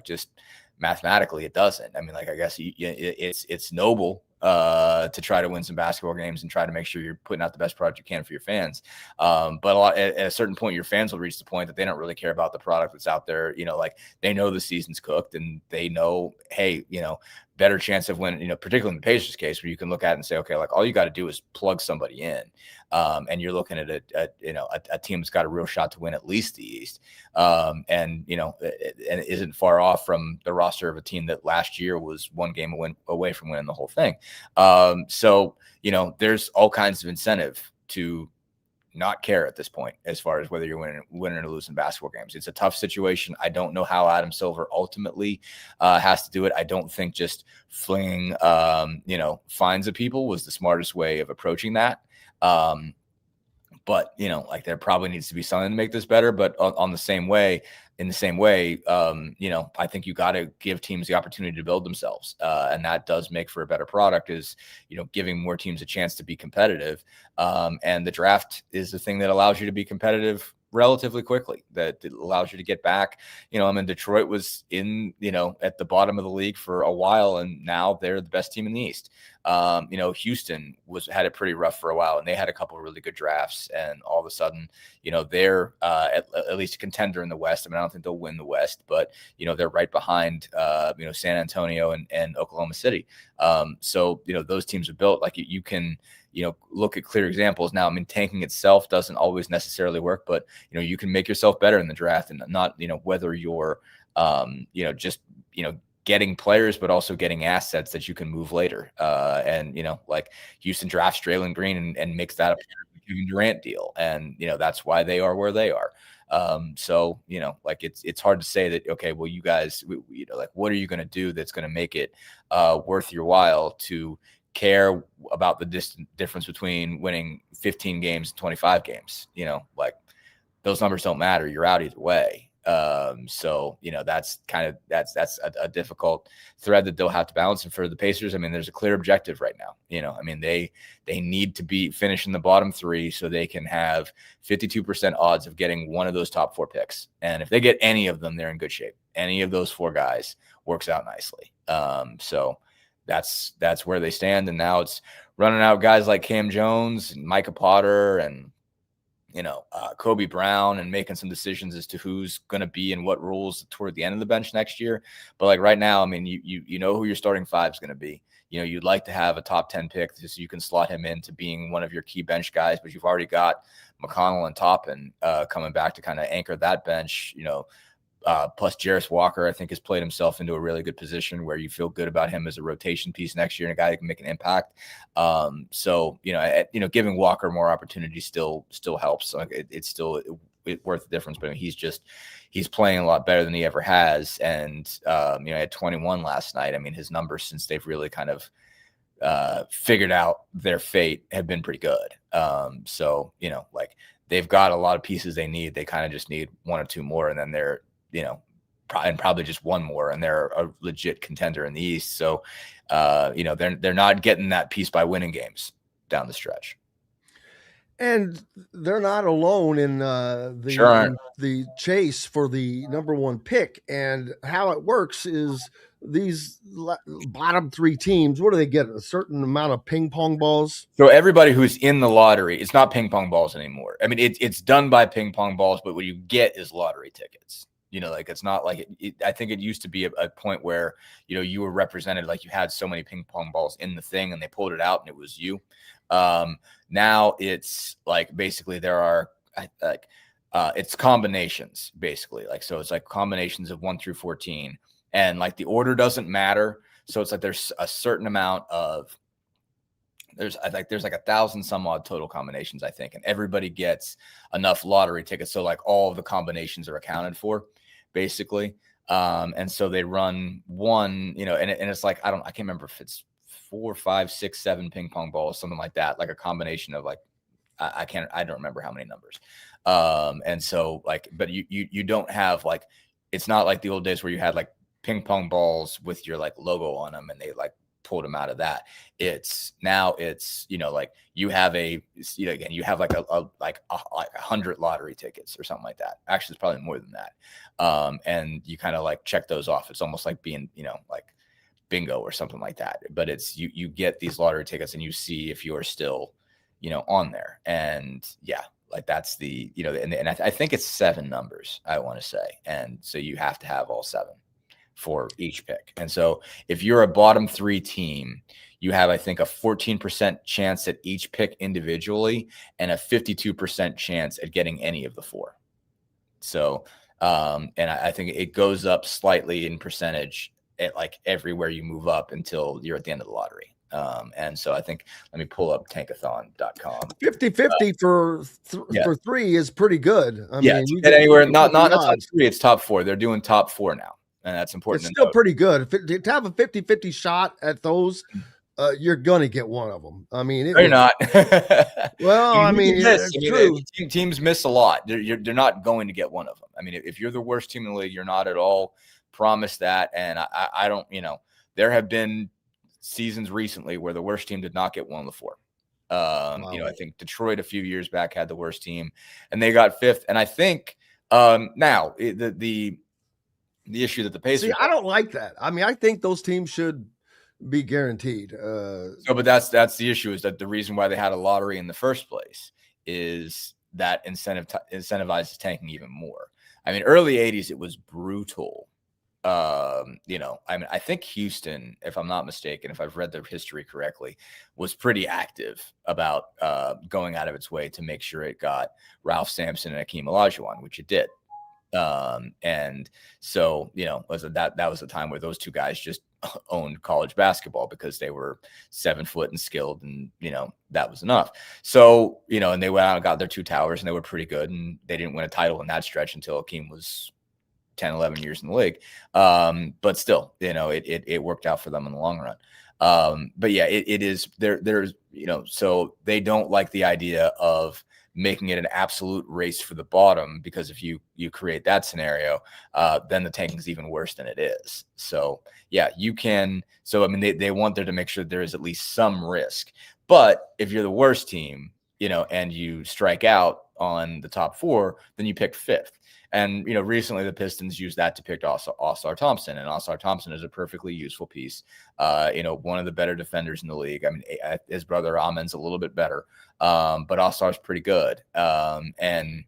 Just mathematically, it doesn't. I guess it's noble to try to win some basketball games and try to make sure you're putting out the best product you can for your fans. But at a certain point, your fans will reach the point that they don't really care about the product that's out there. They know the season's cooked and they know, hey, better chance of winning, particularly in the Pacers case, where you can look at it and say, okay, all you got to do is plug somebody in. And you're looking at a team that's got a real shot to win at least the East. And it isn't far off from the roster of a team that last year was 1 game away from winning the whole thing. So there's all kinds of incentive to not care at this point as far as whether you're winning or losing basketball games. It's a tough situation. I don't know how Adam Silver ultimately has to do it. I don't think just flinging fines at people was the smartest way of approaching that. But there probably needs to be something to make this better. But in the same way, I think you got to give teams the opportunity to build themselves. And that does make for a better product, is, giving more teams a chance to be competitive. And the draft is the thing that allows you to be competitive relatively quickly, that allows you to get back. Detroit was in, at the bottom of the league for a while, and now they're the best team in the East. Houston had it pretty rough for a while, and they had a couple of really good drafts, and all of a sudden, they're at least a contender in the West. I don't think they'll win the West, but they're right behind San Antonio and Oklahoma City. So those teams are built like you can look at clear examples. Now, tanking itself doesn't always necessarily work, but you can make yourself better in the draft, and not whether you're just getting players, but also getting assets that you can move later. And Houston drafts Draymond Green and makes that a Kevin Durant deal, and that's why they are where they are. So it's hard to say that, okay, well, you guys, what are you going to do that's going to make it worth your while to care about the difference between winning 15 games and 25 games? Those numbers don't matter. You're out either way. So that's a difficult thread that they'll have to balance. And for the Pacers, there's a clear objective right now. They need to be finishing the bottom 3 so they can have 52% odds of getting one of those top 4 picks. And if they get any of them, they're in good shape. Any of those 4 guys works out nicely. So that's where they stand. And now it's running out guys like Cam Jones and Micah Potter and Kobe Brown, and making some decisions as to who's going to be in what roles toward the end of the bench next year. But right now, you know who your starting 5 is going to be. You'd like to have a top 10 pick so you can slot him into being one of your key bench guys, but you've already got McConnell and Toppin coming back to kind of anchor that bench. Plus Jarris Walker, I think, has played himself into a really good position where you feel good about him as a rotation piece next year and a guy that can make an impact. So giving Walker more opportunity still helps. It's still worth the difference, but he's playing a lot better than he ever has. And he had 21 last night. His numbers since they've really kind of figured out their fate have been pretty good. So they've got a lot of pieces they need. They kind of just need 1 or 2 more, and then they're probably just 1 more, and they're a legit contender in the East. So, they're not getting that piece by winning games down the stretch. And they're not alone in the chase for the number 1 pick. And how it works is these bottom 3 teams, what do they get? A certain amount of ping pong balls? So everybody who's in the lottery, it's not ping pong balls anymore. It's done by ping pong balls, but what you get is lottery tickets. Like it's not like I think it used to be a point where, you were represented, like you had so many ping pong balls in the thing and they pulled it out and it was you. Now it's like basically there are it's combinations basically. Like, so it's like combinations of 1 through 14 and like the order doesn't matter. So it's like there's a certain amount of there's like 1,000 some odd total combinations, I think, and everybody gets enough lottery tickets. So like all of the combinations are accounted for basically. And so they run one, and it's like, I can't remember if it's 4, 5, 6, 7 ping pong balls, something like that, like a combination of like, I don't remember how many numbers. And so like, but you don't have like, it's not like the old days where you had like ping pong balls with your like logo on them and they like pulled them out of that. It's like you have again, you have like a 100 lottery tickets or something like that. Actually, it's probably more than that. And you kind of like check those off. It's almost like being, like bingo or something like that. But it's, you get these lottery tickets and you see if you're still, on there. And yeah, like that's the, and I think it's 7 numbers, I want to say. And so you have to have all 7 for each pick. And so if you're a bottom 3 team, you have, I think, a 14% chance at each pick individually and a 52% chance at getting any of the 4. So, and I think it goes up slightly in percentage at like everywhere you move up until you're at the end of the lottery. And so I think, let me pull up tankathon.com. 50-50 for 3 is pretty good. I mean, you get anywhere, not top 3, it's top 4. They're doing top 4 now. And that's important. It's still pretty good. To have a 50-50 shot at those, you're going to get one of them. I mean, you're not. Well, I mean, it's true. Teams miss a lot. They're not going to get one of them. I mean, if you're the worst team in the league, you're not at all promised that. And I don't, there have been seasons recently where the worst team did not get one of the 4. Wow. I think Detroit a few years back had the worst team and they got 5th. And I think now the issue that the Pacers. See, I don't like that. I mean, I think those teams should be guaranteed. But that's the issue, is that the reason why they had a lottery in the first place is that incentivizes tanking even more. I mean, early 80s, it was brutal. I mean, I think Houston, if I'm not mistaken, if I've read their history correctly, was pretty active about going out of its way to make sure it got Ralph Sampson and Hakeem Olajuwon, which it did. And so, that was a time where those 2 guys just owned college basketball because they were 7 foot and skilled, and, that was enough. So, and they went out and got their 2 towers and they were pretty good, and they didn't win a title in that stretch until Hakeem was 10, 11 years in the league. But still, it worked out for them in the long run. But yeah, it is there's, so they don't like the idea of making it an absolute race for the bottom, because if you create that scenario, then the tanking is even worse than it is. So yeah, you can. So I mean, they want there to make sure there is at least some risk. But if you're the worst team, and you strike out on the top 4, then you pick 5th. And, recently the Pistons used that to pick Oscar Thompson, and Oscar Thompson is a perfectly useful piece. One of the better defenders in the league. I mean, his brother Amen's a little bit better, but Oscar's pretty good. And,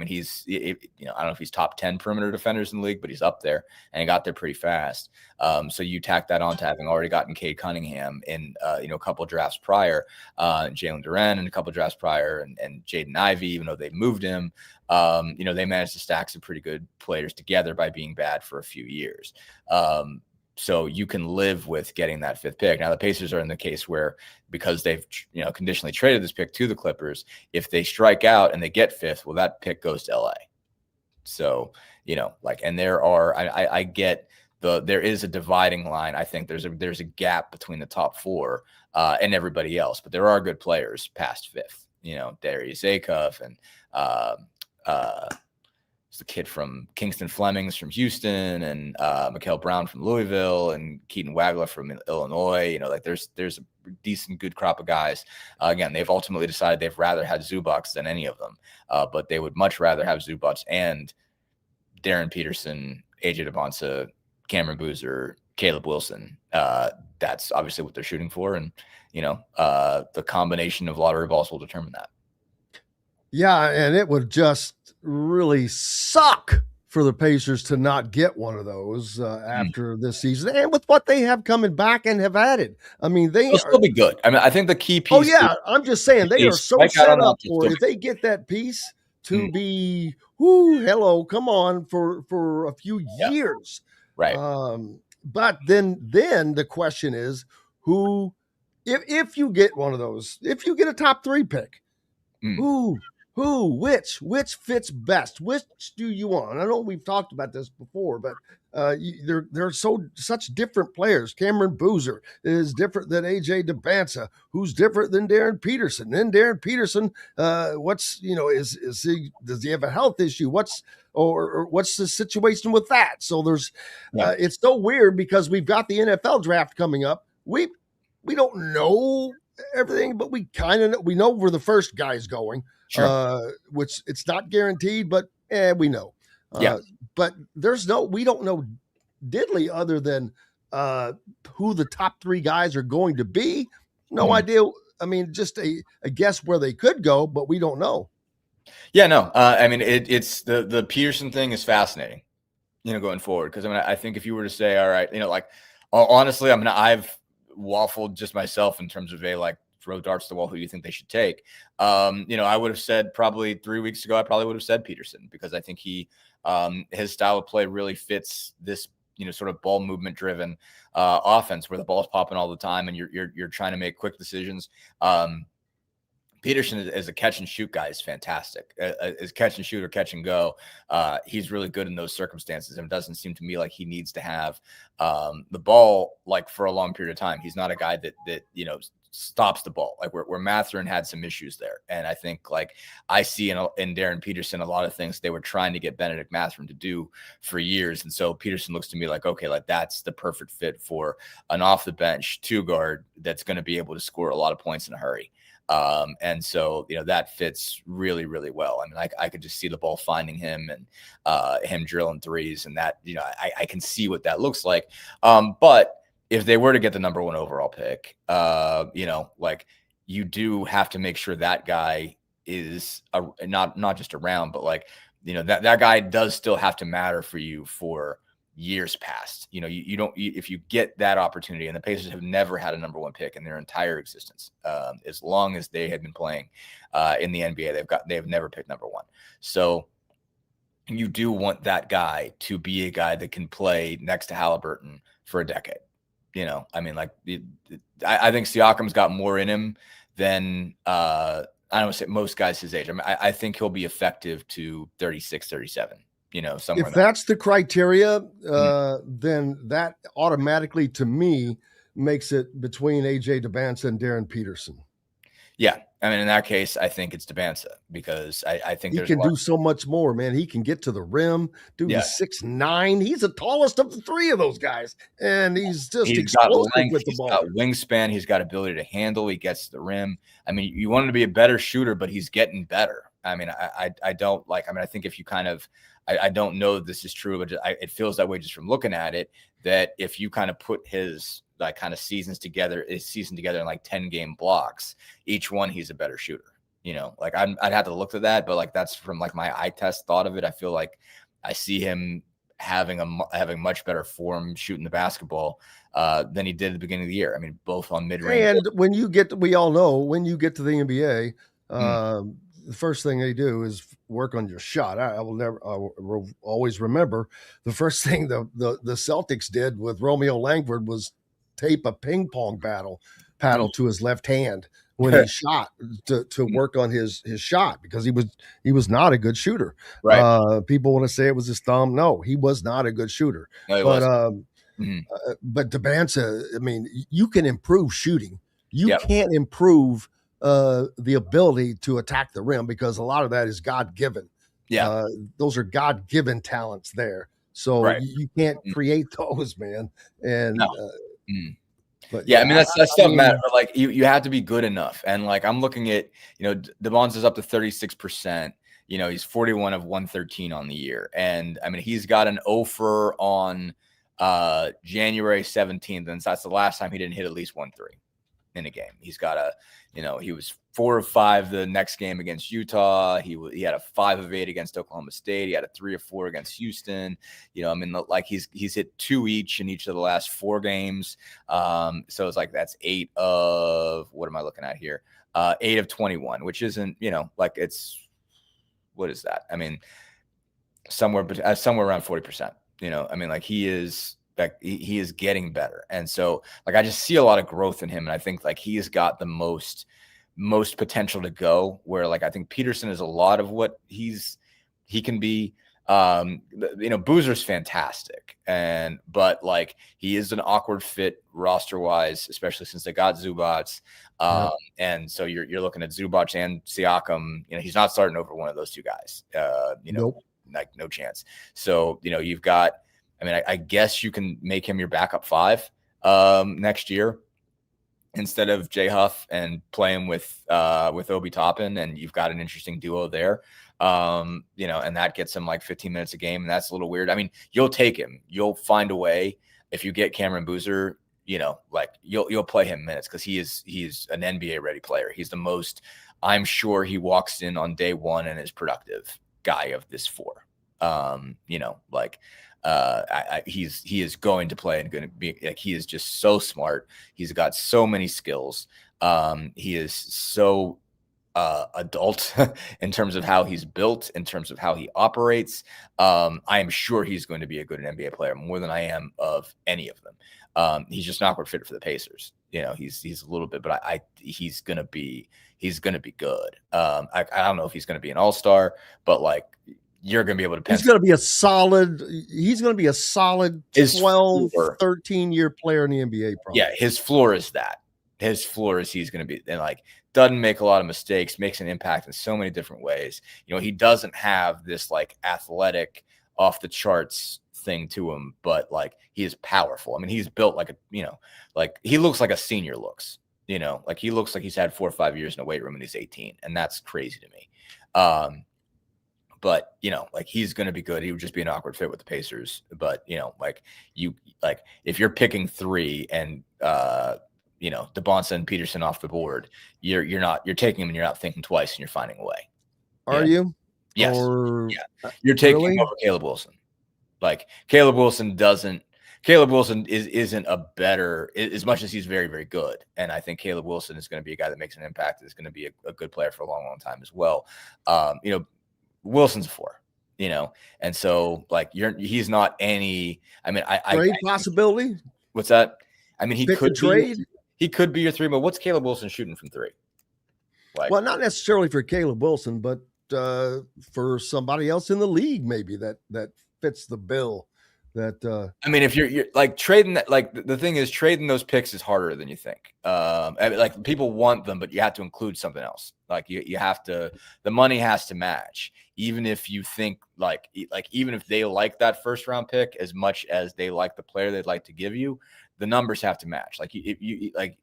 he's, I don't know if he's top 10 perimeter defenders in the league, but he's up there, and he got there pretty fast. So you tack that on to having already gotten Cade Cunningham in, a couple drafts prior, Jalen Duren in a couple drafts prior, and Jaden Ivey, even though they moved him. They managed to stack some pretty good players together by being bad for a few years. So you can live with getting that 5th pick. Now the Pacers are in the case where, because they've, conditionally traded this pick to the Clippers, if they strike out and they get 5th, well, that pick goes to LA. So, and there are, I get there is a dividing line. I think there's a gap between the top 4 and everybody else, but there are good players past 5th, Darius Acuff and, the kid from Kingston Flemings from Houston, and Mikael Brown from Louisville, and Keaton Wagler from Illinois. There's a decent, good crop of guys. Again, they've ultimately decided they've rather had Zubac than any of them, but they would much rather have Zubac and Darren Peterson, AJ DeBonsa, Cameron Boozer, Caleb Wilson. That's obviously what they're shooting for, and the combination of lottery balls will determine that. Yeah, and it would just really suck for the Pacers to not get one of those after this season, and with what they have coming back and have added. I mean, they They'll still be good. I mean, I think the key piece. Oh yeah, I'm just saying they are so set up for it. If they get that piece to be, hello, come on, for a few years, right? But then the question is, who, if you get one of those, if you get a top 3 pick, which fits best? Which do you want? I know we've talked about this before, but they're such different players. Cameron Boozer is different than AJ DeBanza, who's different than Darren Peterson. Then Darren Peterson, does he have a health issue? What's the situation with that? So it's so weird because we've got the NFL draft coming up. We don't know everything, but we kind of we know where the first guy's going. Sure. Which it's not guaranteed, but we know. But we don't know diddly other than who the top 3 guys are going to be. No idea. I mean, just a guess where they could go, but we don't know. Yeah, no. I mean, it's the Peterson thing is fascinating, going forward. Because I mean, I think if you were to say, all right, honestly, I mean, I've waffled just myself in terms of throw darts to the wall. Who do you think they should take? I would have said probably 3 weeks ago, I probably would have said Peterson, because I think his style of play really fits this, sort of ball movement driven offense where the ball's popping all the time and you're trying to make quick decisions. Peterson as a catch and shoot guy is fantastic. As catch and shoot or catch and go, he's really good in those circumstances. And it doesn't seem to me like he needs to have the ball for a long period of time. He's not a guy that stops the ball, where Mathurin had some issues there. And I think I see in Darren Peterson a lot of things they were trying to get Benedict Mathurin to do for years. And so Peterson looks to me that's the perfect fit for an off the bench 2 guard that's going to be able to score a lot of points in a hurry. And so, that fits really, really well. I mean, I could just see the ball finding him and him drilling threes, and that, I can see what that looks like. But if they were to get the number 1 overall pick, you do have to make sure that guy is not just around, but that guy does still have to matter for you for years past. You don't, if you get that opportunity, and the Pacers have never had a number 1 pick in their entire existence, as long as they had been playing in the NBA, they have never picked number 1. So you do want that guy to be a guy that can play next to Halliburton for a decade. I mean, I think Siakam's got more in him than I don't want to say most guys his age. I mean, I think he'll be effective to 36, 37. Somewhere. If that's the criteria, then that automatically, to me, makes it between AJ DeBanza and Darren Peterson. Yeah. I mean, in that case, I think it's DeBanza, because I think he can do so much more, man. He can get to the rim. Dude, he's 6'9". He's the tallest of the 3 of those guys, and he's explosive got length, with the ball. He's got wingspan. He's got ability to handle. He gets to the rim. I mean, you want him to be a better shooter, but he's getting better. I mean, I don't like. I mean, I think if you kind of, I don't know that this is true, but it feels that way just from looking at it. That if you kind of put his kind of season together in 10-game blocks, each one he's a better shooter. I'd have to look at that, but that's from my eye test thought of it. I feel like I see him having much better form shooting the basketball than he did at the beginning of the year. I mean, both on mid-range. And we all know when you get to the NBA, the first thing they do is work on your shot. I will always remember the first thing the Celtics did with Romeo Langford was tape a ping pong paddle to his left hand when he shot to work on his shot, because he was not a good shooter. Right. People want to say it was his thumb. No, he was not a good shooter. No, but DeBanza, I mean, you can improve shooting. You can't improve the ability to attack the rim, because a lot of that is God-given. Yeah. Those are God-given talents there. So you can't create those, man. And but I mean, that doesn't matter. But you have to be good enough. And I'm looking at, DeBanza's up to 36%. He's 41 of 113 on the year. And I mean, he's got an offer on January 17th. And that's the last time he didn't hit at least 1 3 in a game. He's got he was 4 of 5 the next game against Utah. He had a 5 of 8 against Oklahoma State. He had a 3 of 4 against Houston. Like he's hit 2 each in each of the last 4 games. So it's like that's 8 of, what am I looking at here? 8 of 21, which isn't, like it's, what is that? I mean, somewhere around 40%. Like he is getting better, and so like I just see a lot of growth in him, and I think like he has got the most potential to go. Where like I think Peterson is a lot of what he can be. Boozer's fantastic, but like he is an awkward fit roster wise, especially since they got Zubac. And so you're looking at Zubac and Siakam. He's not starting over one of those two guys. Nope. Like no chance. So you've got. I guess you can make him your backup 5 next year instead of Jay Huff and play him with Obi Toppin, and you've got an interesting duo there. And that gets him like 15 minutes a game, and that's a little weird. You'll take him. You'll find a way if you get Cameron Boozer. Like you'll play him minutes because he's an NBA ready player. He's the most. I'm sure he walks in on day 1 and is productive guy of this 4. He is going to play and going to be like, he is just so smart. He's got so many skills. He is so adult in terms of how he's built, in terms of how he operates. I am sure he's going to be a good NBA player, more than I am of any of them. He's just not awkward fit for the Pacers. He's a little bit, but he's going to be good. I don't know if he's going to be an all-star, but like, you're going to be able to. He's going to be a solid 12, 13-year player in the NBA. Probably. Yeah, his floor is that. His floor is he's going to be, and like doesn't make a lot of mistakes, makes an impact in so many different ways. He doesn't have this like athletic off the charts thing to him, but like he is powerful. He's built like like he looks like a senior looks. Like he looks like he's had 4 or 5 years in a weight room and he's 18, and that's crazy to me. But like he's going to be good. He would just be an awkward fit with the Pacers. But if you're picking 3 and DeBonsa and Peterson off the board, you're taking him and you're not thinking twice and you're finding a way. Are you? Yes. You're taking him over Caleb Wilson. Like Caleb Wilson isn't a better, as much as he's very, very good. And I think Caleb Wilson is going to be a guy that makes an impact. Is going to be a good player for a long, long time as well. Wilson's a 4, and so like he's not any. Trade possibility. What's that? He Pick could trade. He could be your 3, but what's Caleb Wilson shooting from 3? Like, well, not necessarily for Caleb Wilson, but for somebody else in the league, maybe that fits the bill. That if you're like trading that, like the thing is trading those picks is harder than you think. Like people want them, but you have to include something else. Like you have to, the money has to match. Even if you think like even if they like that first round pick as much as they like the player they'd like to give you, the numbers have to match. Like if you like,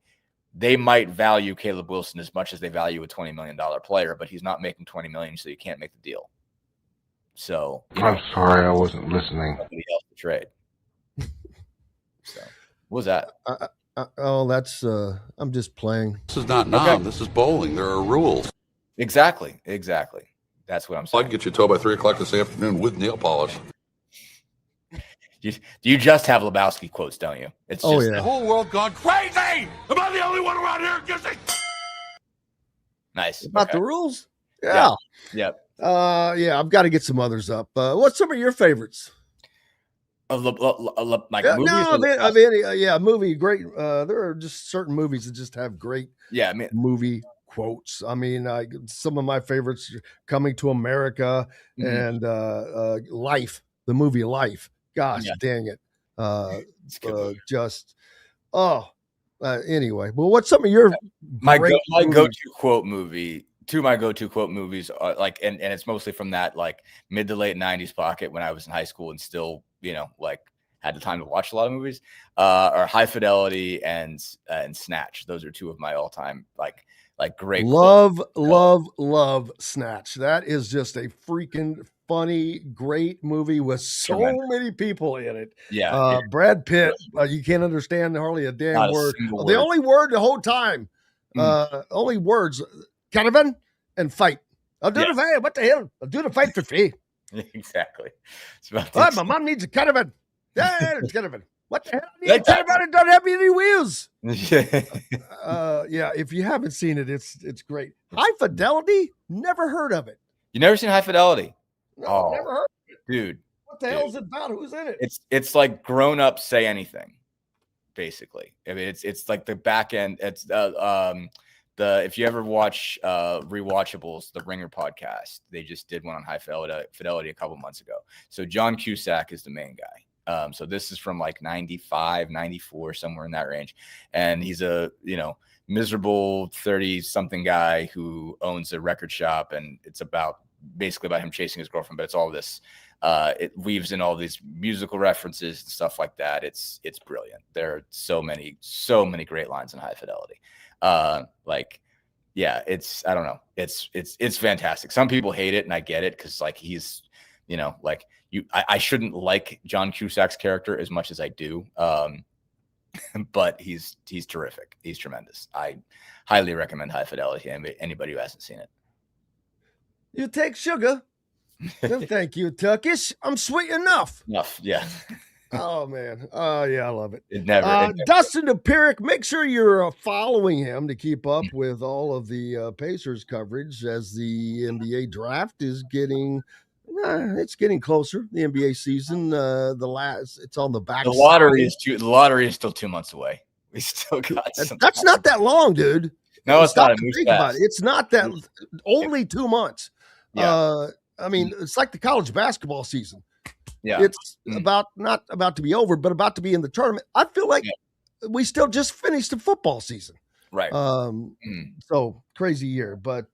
they might value Caleb Wilson as much as they value a $20 million player, but he's not making $20 million, so you can't make the deal. So I'm sorry, I wasn't listening. Somebody else to trade. So what was that? That's I'm just playing. This is not nom. This is bowling. There are rules. Exactly. That's what I'm saying. I'd get you a tow by 3 o'clock this afternoon with nail polish. You just have Lebowski quotes, don't you? It's just The whole world gone crazy. Am I the only one around here who gives a nice about the rules? Yeah. Yep. Yeah, I've got to get some others up. What's some of your favorites? Like movie. Great. There are just certain movies that just have great movie quotes. Some of my favorites, Coming to America and Life, the movie Life. Gosh, dang it. Anyway, well, what's some of your my go-to quote movie? Two of my go-to quote movies are like, and it's mostly from that like mid to late 90s pocket when I was in high school and still, like had the time to watch a lot of movies, are High Fidelity and Snatch. Those are 2 of my all-time like great. Love Snatch. That is just a freaking funny, great movie with so many people in it. Yeah. Brad Pitt, you can't understand hardly a damn word. The only word the whole time, only words caravan and fight. I'll do the fight. What the hell? I'll do the fight for free. Exactly. It's about My mom needs a caravan. Yeah, it's caravan. What the hell? I need a caravan. It don't have any wheels. Yeah, if you haven't seen it, it's great. High Fidelity? Never heard of it. You never seen High Fidelity? No, never heard of it. Dude. What the hell is it about? Who's in it? It's like grown up say anything, basically. I mean, it's like the back end. It's if you ever watch Rewatchables, the Ringer podcast, they just did one on High Fidelity a couple months ago. So John Cusack is the main guy. So this is from like 95, 94, somewhere in that range. And he's a, miserable 30-something guy who owns a record shop. And it's basically about him chasing his girlfriend, but it's all this. It weaves in all these musical references and stuff like that. It's brilliant. There are so many great lines in High Fidelity. It's I don't know. It's fantastic. Some people hate it, and I get it because like he's, I shouldn't like John Cusack's character as much as I do. But he's terrific. He's tremendous. I highly recommend High Fidelity to anybody who hasn't seen it. You take sugar. No, thank you, Turkish. I'm sweet enough. Yeah. Oh, man. Oh, yeah, I love it. It never. Dustin Dopirak, make sure you're following him to keep up with all of the Pacers coverage as the NBA draft is getting it's getting closer. The NBA season, it's on the back. The lottery is still 2 months away. We still got that's not that long, dude. No, it's not. Think about it. It's not that only 2 months. Yeah. I mean, it's like the college basketball season. Yeah. It's not about to be over, but about to be in the tournament. I feel like we still just finished the football season. Right. So crazy year, but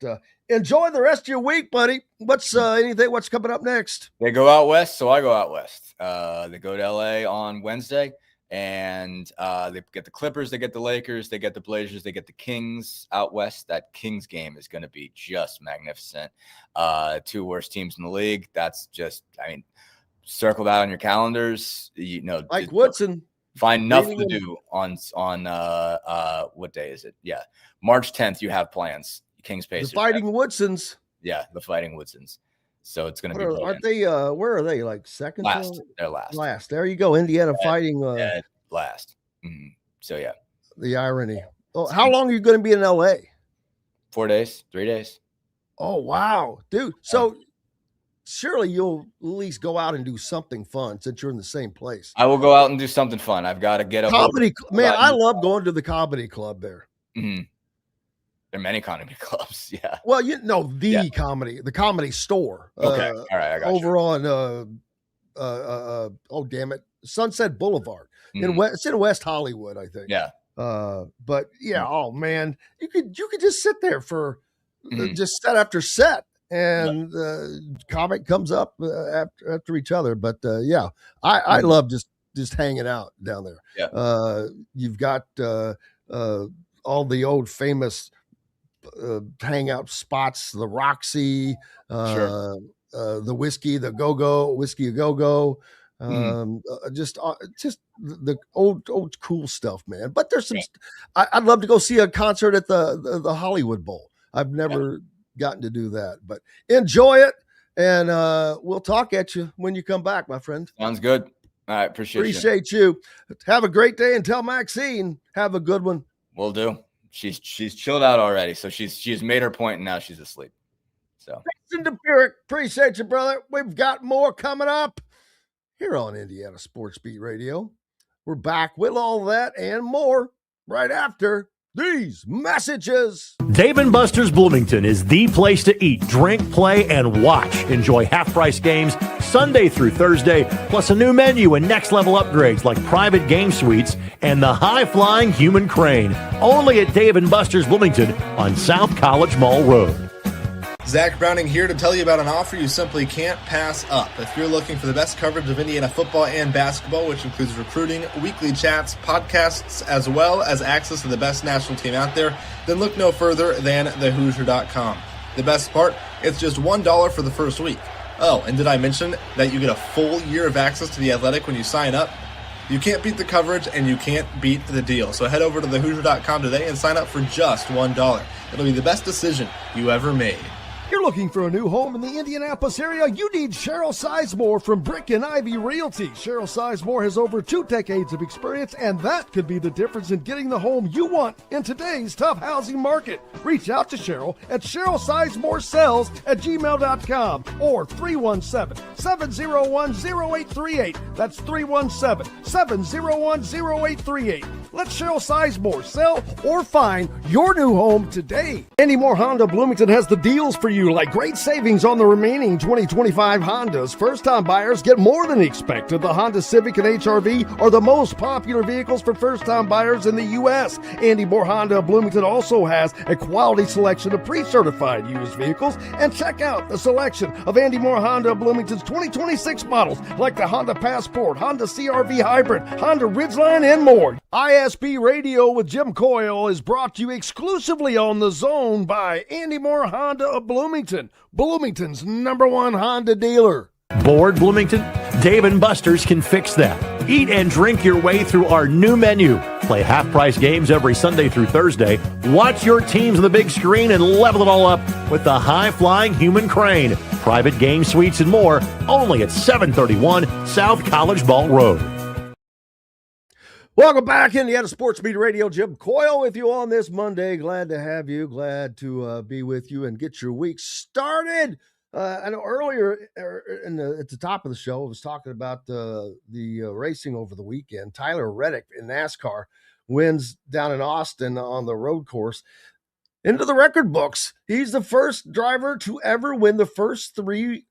enjoy the rest of your week, buddy. What's coming up next? They go out west, so I go out west. They go to LA on Wednesday, and they get the Clippers, they get the Lakers, they get the Blazers, they get the Kings out west. That Kings game is going to be just magnificent. 2 worst teams in the league. That's just, circle that on your calendars. Mike Woodson. Find nothing to do on what day is it? Yeah, March 10th. You have plans. Kings Pacers. The Fighting Woodsons. Yeah, the Fighting Woodsons. So it's going to be. Aren't they? Where are they? Like second? Last. They're last. Last. There you go. Indiana Fighting. Last. Mm-hmm. So yeah. The irony. Oh, how long are you going to be in LA? 4 days. 3 days. Oh wow, dude. So surely you'll at least go out and do something fun since you're in the same place. I will go out and do something fun. I've got to get up. Comedy, man. I love going to the comedy club there. Mm-hmm. There are many comedy clubs. Yeah. Well, the comedy store. Okay. All right. I got over you. On, damn it, Sunset Boulevard. It's in West Hollywood, I think. Yeah. But yeah, oh man, you could just sit there for just set after set. And comic comes up after each other, but I love just hanging out down there. Yeah, you've got all the old famous hangout spots, the Roxy, the Whiskey a Go-Go, just the old cool stuff, man. But there's some. I'd love to go see a concert at the Hollywood Bowl. I've never gotten to do that, but enjoy it, and we'll talk at you when you come back, my friend. Sounds good. All right, appreciate you. Have a great day, and tell Maxine have a good one. Will do. She's chilled out already, so she's made her point, and now she's asleep. So Dopirak, appreciate you, brother. We've got more coming up here on Indiana Sports Beat Radio. We're back with all that and more right after these messages. Dave & Buster's Bloomington is the place to eat, drink, play, and watch. Enjoy half-price games Sunday through Thursday, plus a new menu and next-level upgrades like private game suites and the high-flying human crane. Only at Dave & Buster's Bloomington on South College Mall Road. Zach Browning here to tell you about an offer you simply can't pass up. If you're looking for the best coverage of Indiana football and basketball, which includes recruiting, weekly chats, podcasts, as well as access to the best national team out there, then look no further than thehoosier.com. The best part, it's just $1 for the first week. Oh, and did I mention that you get a full year of access to The Athletic when you sign up? You can't beat the coverage, and you can't beat the deal. So head over to thehoosier.com today and sign up for just $1. It'll be the best decision you ever made. You're looking for a new home in the Indianapolis area? You need Cheryl Sizemore from Brick and Ivy Realty. Cheryl Sizemore has over 2 decades of experience, and that could be the difference in getting the home you want in today's tough housing market. Reach out to Cheryl at CherylSizemoreSells@gmail.com or 317-701-0838. That's 317-701-0838. Let Cheryl Sizemore sell or find your new home today. Andy Moore Honda Bloomington has the deals for you, like great savings on the remaining 2025 Hondas. First-time buyers get more than expected. The Honda Civic and HR-V are the most popular vehicles for first-time buyers in the U.S. Andy Moore Honda Bloomington also has a quality selection of pre-certified used vehicles. And check out the selection of Andy Moore Honda Bloomington's 2026 models, like the Honda Passport, Honda CR-V Hybrid, Honda Ridgeline, and more. ISB Radio with Jim Coyle is brought to you exclusively on The Zone by Andy Moore Honda of Bloomington, Bloomington's #1 Honda dealer. Bored, Bloomington? Dave and Buster's can fix that. Eat and drink your way through our new menu. Play half-price games every Sunday through Thursday. Watch your teams on the big screen and level it all up with the high-flying human crane. Private game suites and more, only at 731 South College Ball Road. Welcome back, Indiana Sports Beat Radio. Jim Coyle with you on this Monday. Glad to have you. Glad to be with you and get your week started. I know earlier at the top of the show, I was talking about the racing over the weekend. Tyler Reddick in NASCAR wins down in Austin on the road course. Into the record books. He's the first driver to ever win the first 3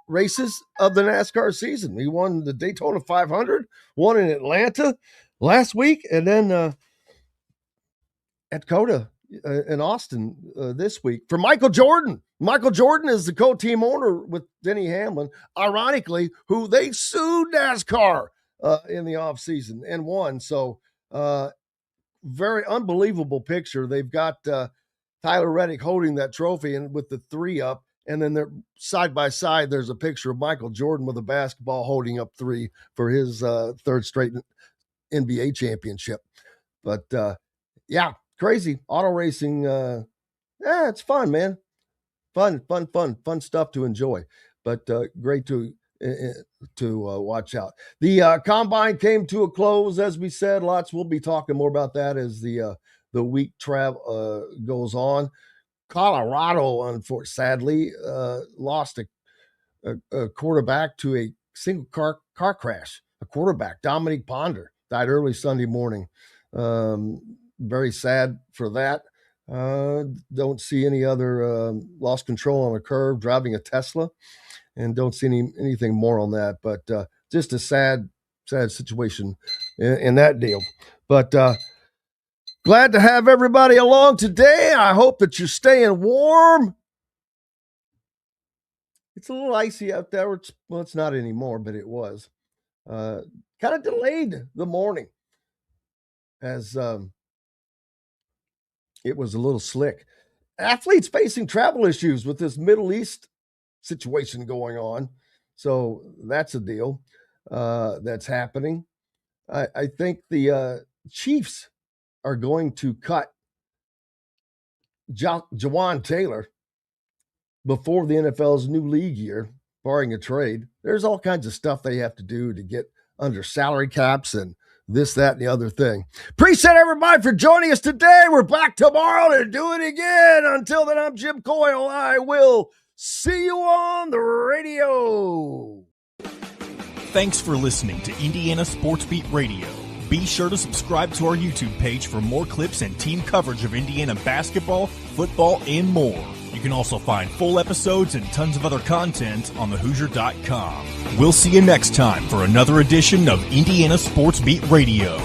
races of the NASCAR season. He won the Daytona 500, won in Atlanta last week, and then at COTA in Austin this week. For Michael Jordan. Michael Jordan is the co-team owner with Denny Hamlin, ironically, who they sued NASCAR in the offseason and won. So very unbelievable picture. They've got Tyler Reddick holding that trophy and with the 3 up, and then they're side by side, there's a picture of Michael Jordan with a basketball holding up 3 for his 3rd straight NBA championship. But yeah, crazy auto racing. It's fun, man. Fun stuff to enjoy, but great to watch out. The combine came to a close, as we said. We'll be talking more about that as the week goes on. Colorado, unfortunately, sadly, lost a quarterback to a single car crash. A quarterback, Dominique Ponder, died early Sunday morning. Very sad for that. Don't see any other lost control on a curve, driving a Tesla, and don't see anything more on that. But just a sad situation in that deal. But glad to have everybody along today. I hope that you're staying warm. It's a little icy out there. It's not anymore, but it was. Kind of delayed the morning as it was a little slick. Athletes facing travel issues with this Middle East situation going on. So that's a deal that's happening. I think the Chiefs are going to cut Jawan Taylor before the NFL's new league year, barring a trade. There's all kinds of stuff they have to do to get under salary caps and this, that, and the other thing. Appreciate everybody for joining us today. We're back tomorrow to do it again. Until then, I'm Jim Coyle. I will see you on the radio. Thanks for listening to Indiana Sports Beat Radio. Be sure to subscribe to our YouTube page for more clips and team coverage of Indiana basketball, football, and more. You can also find full episodes and tons of other content on thehoosier.com. We'll see you next time for another edition of Indiana Sports Beat Radio.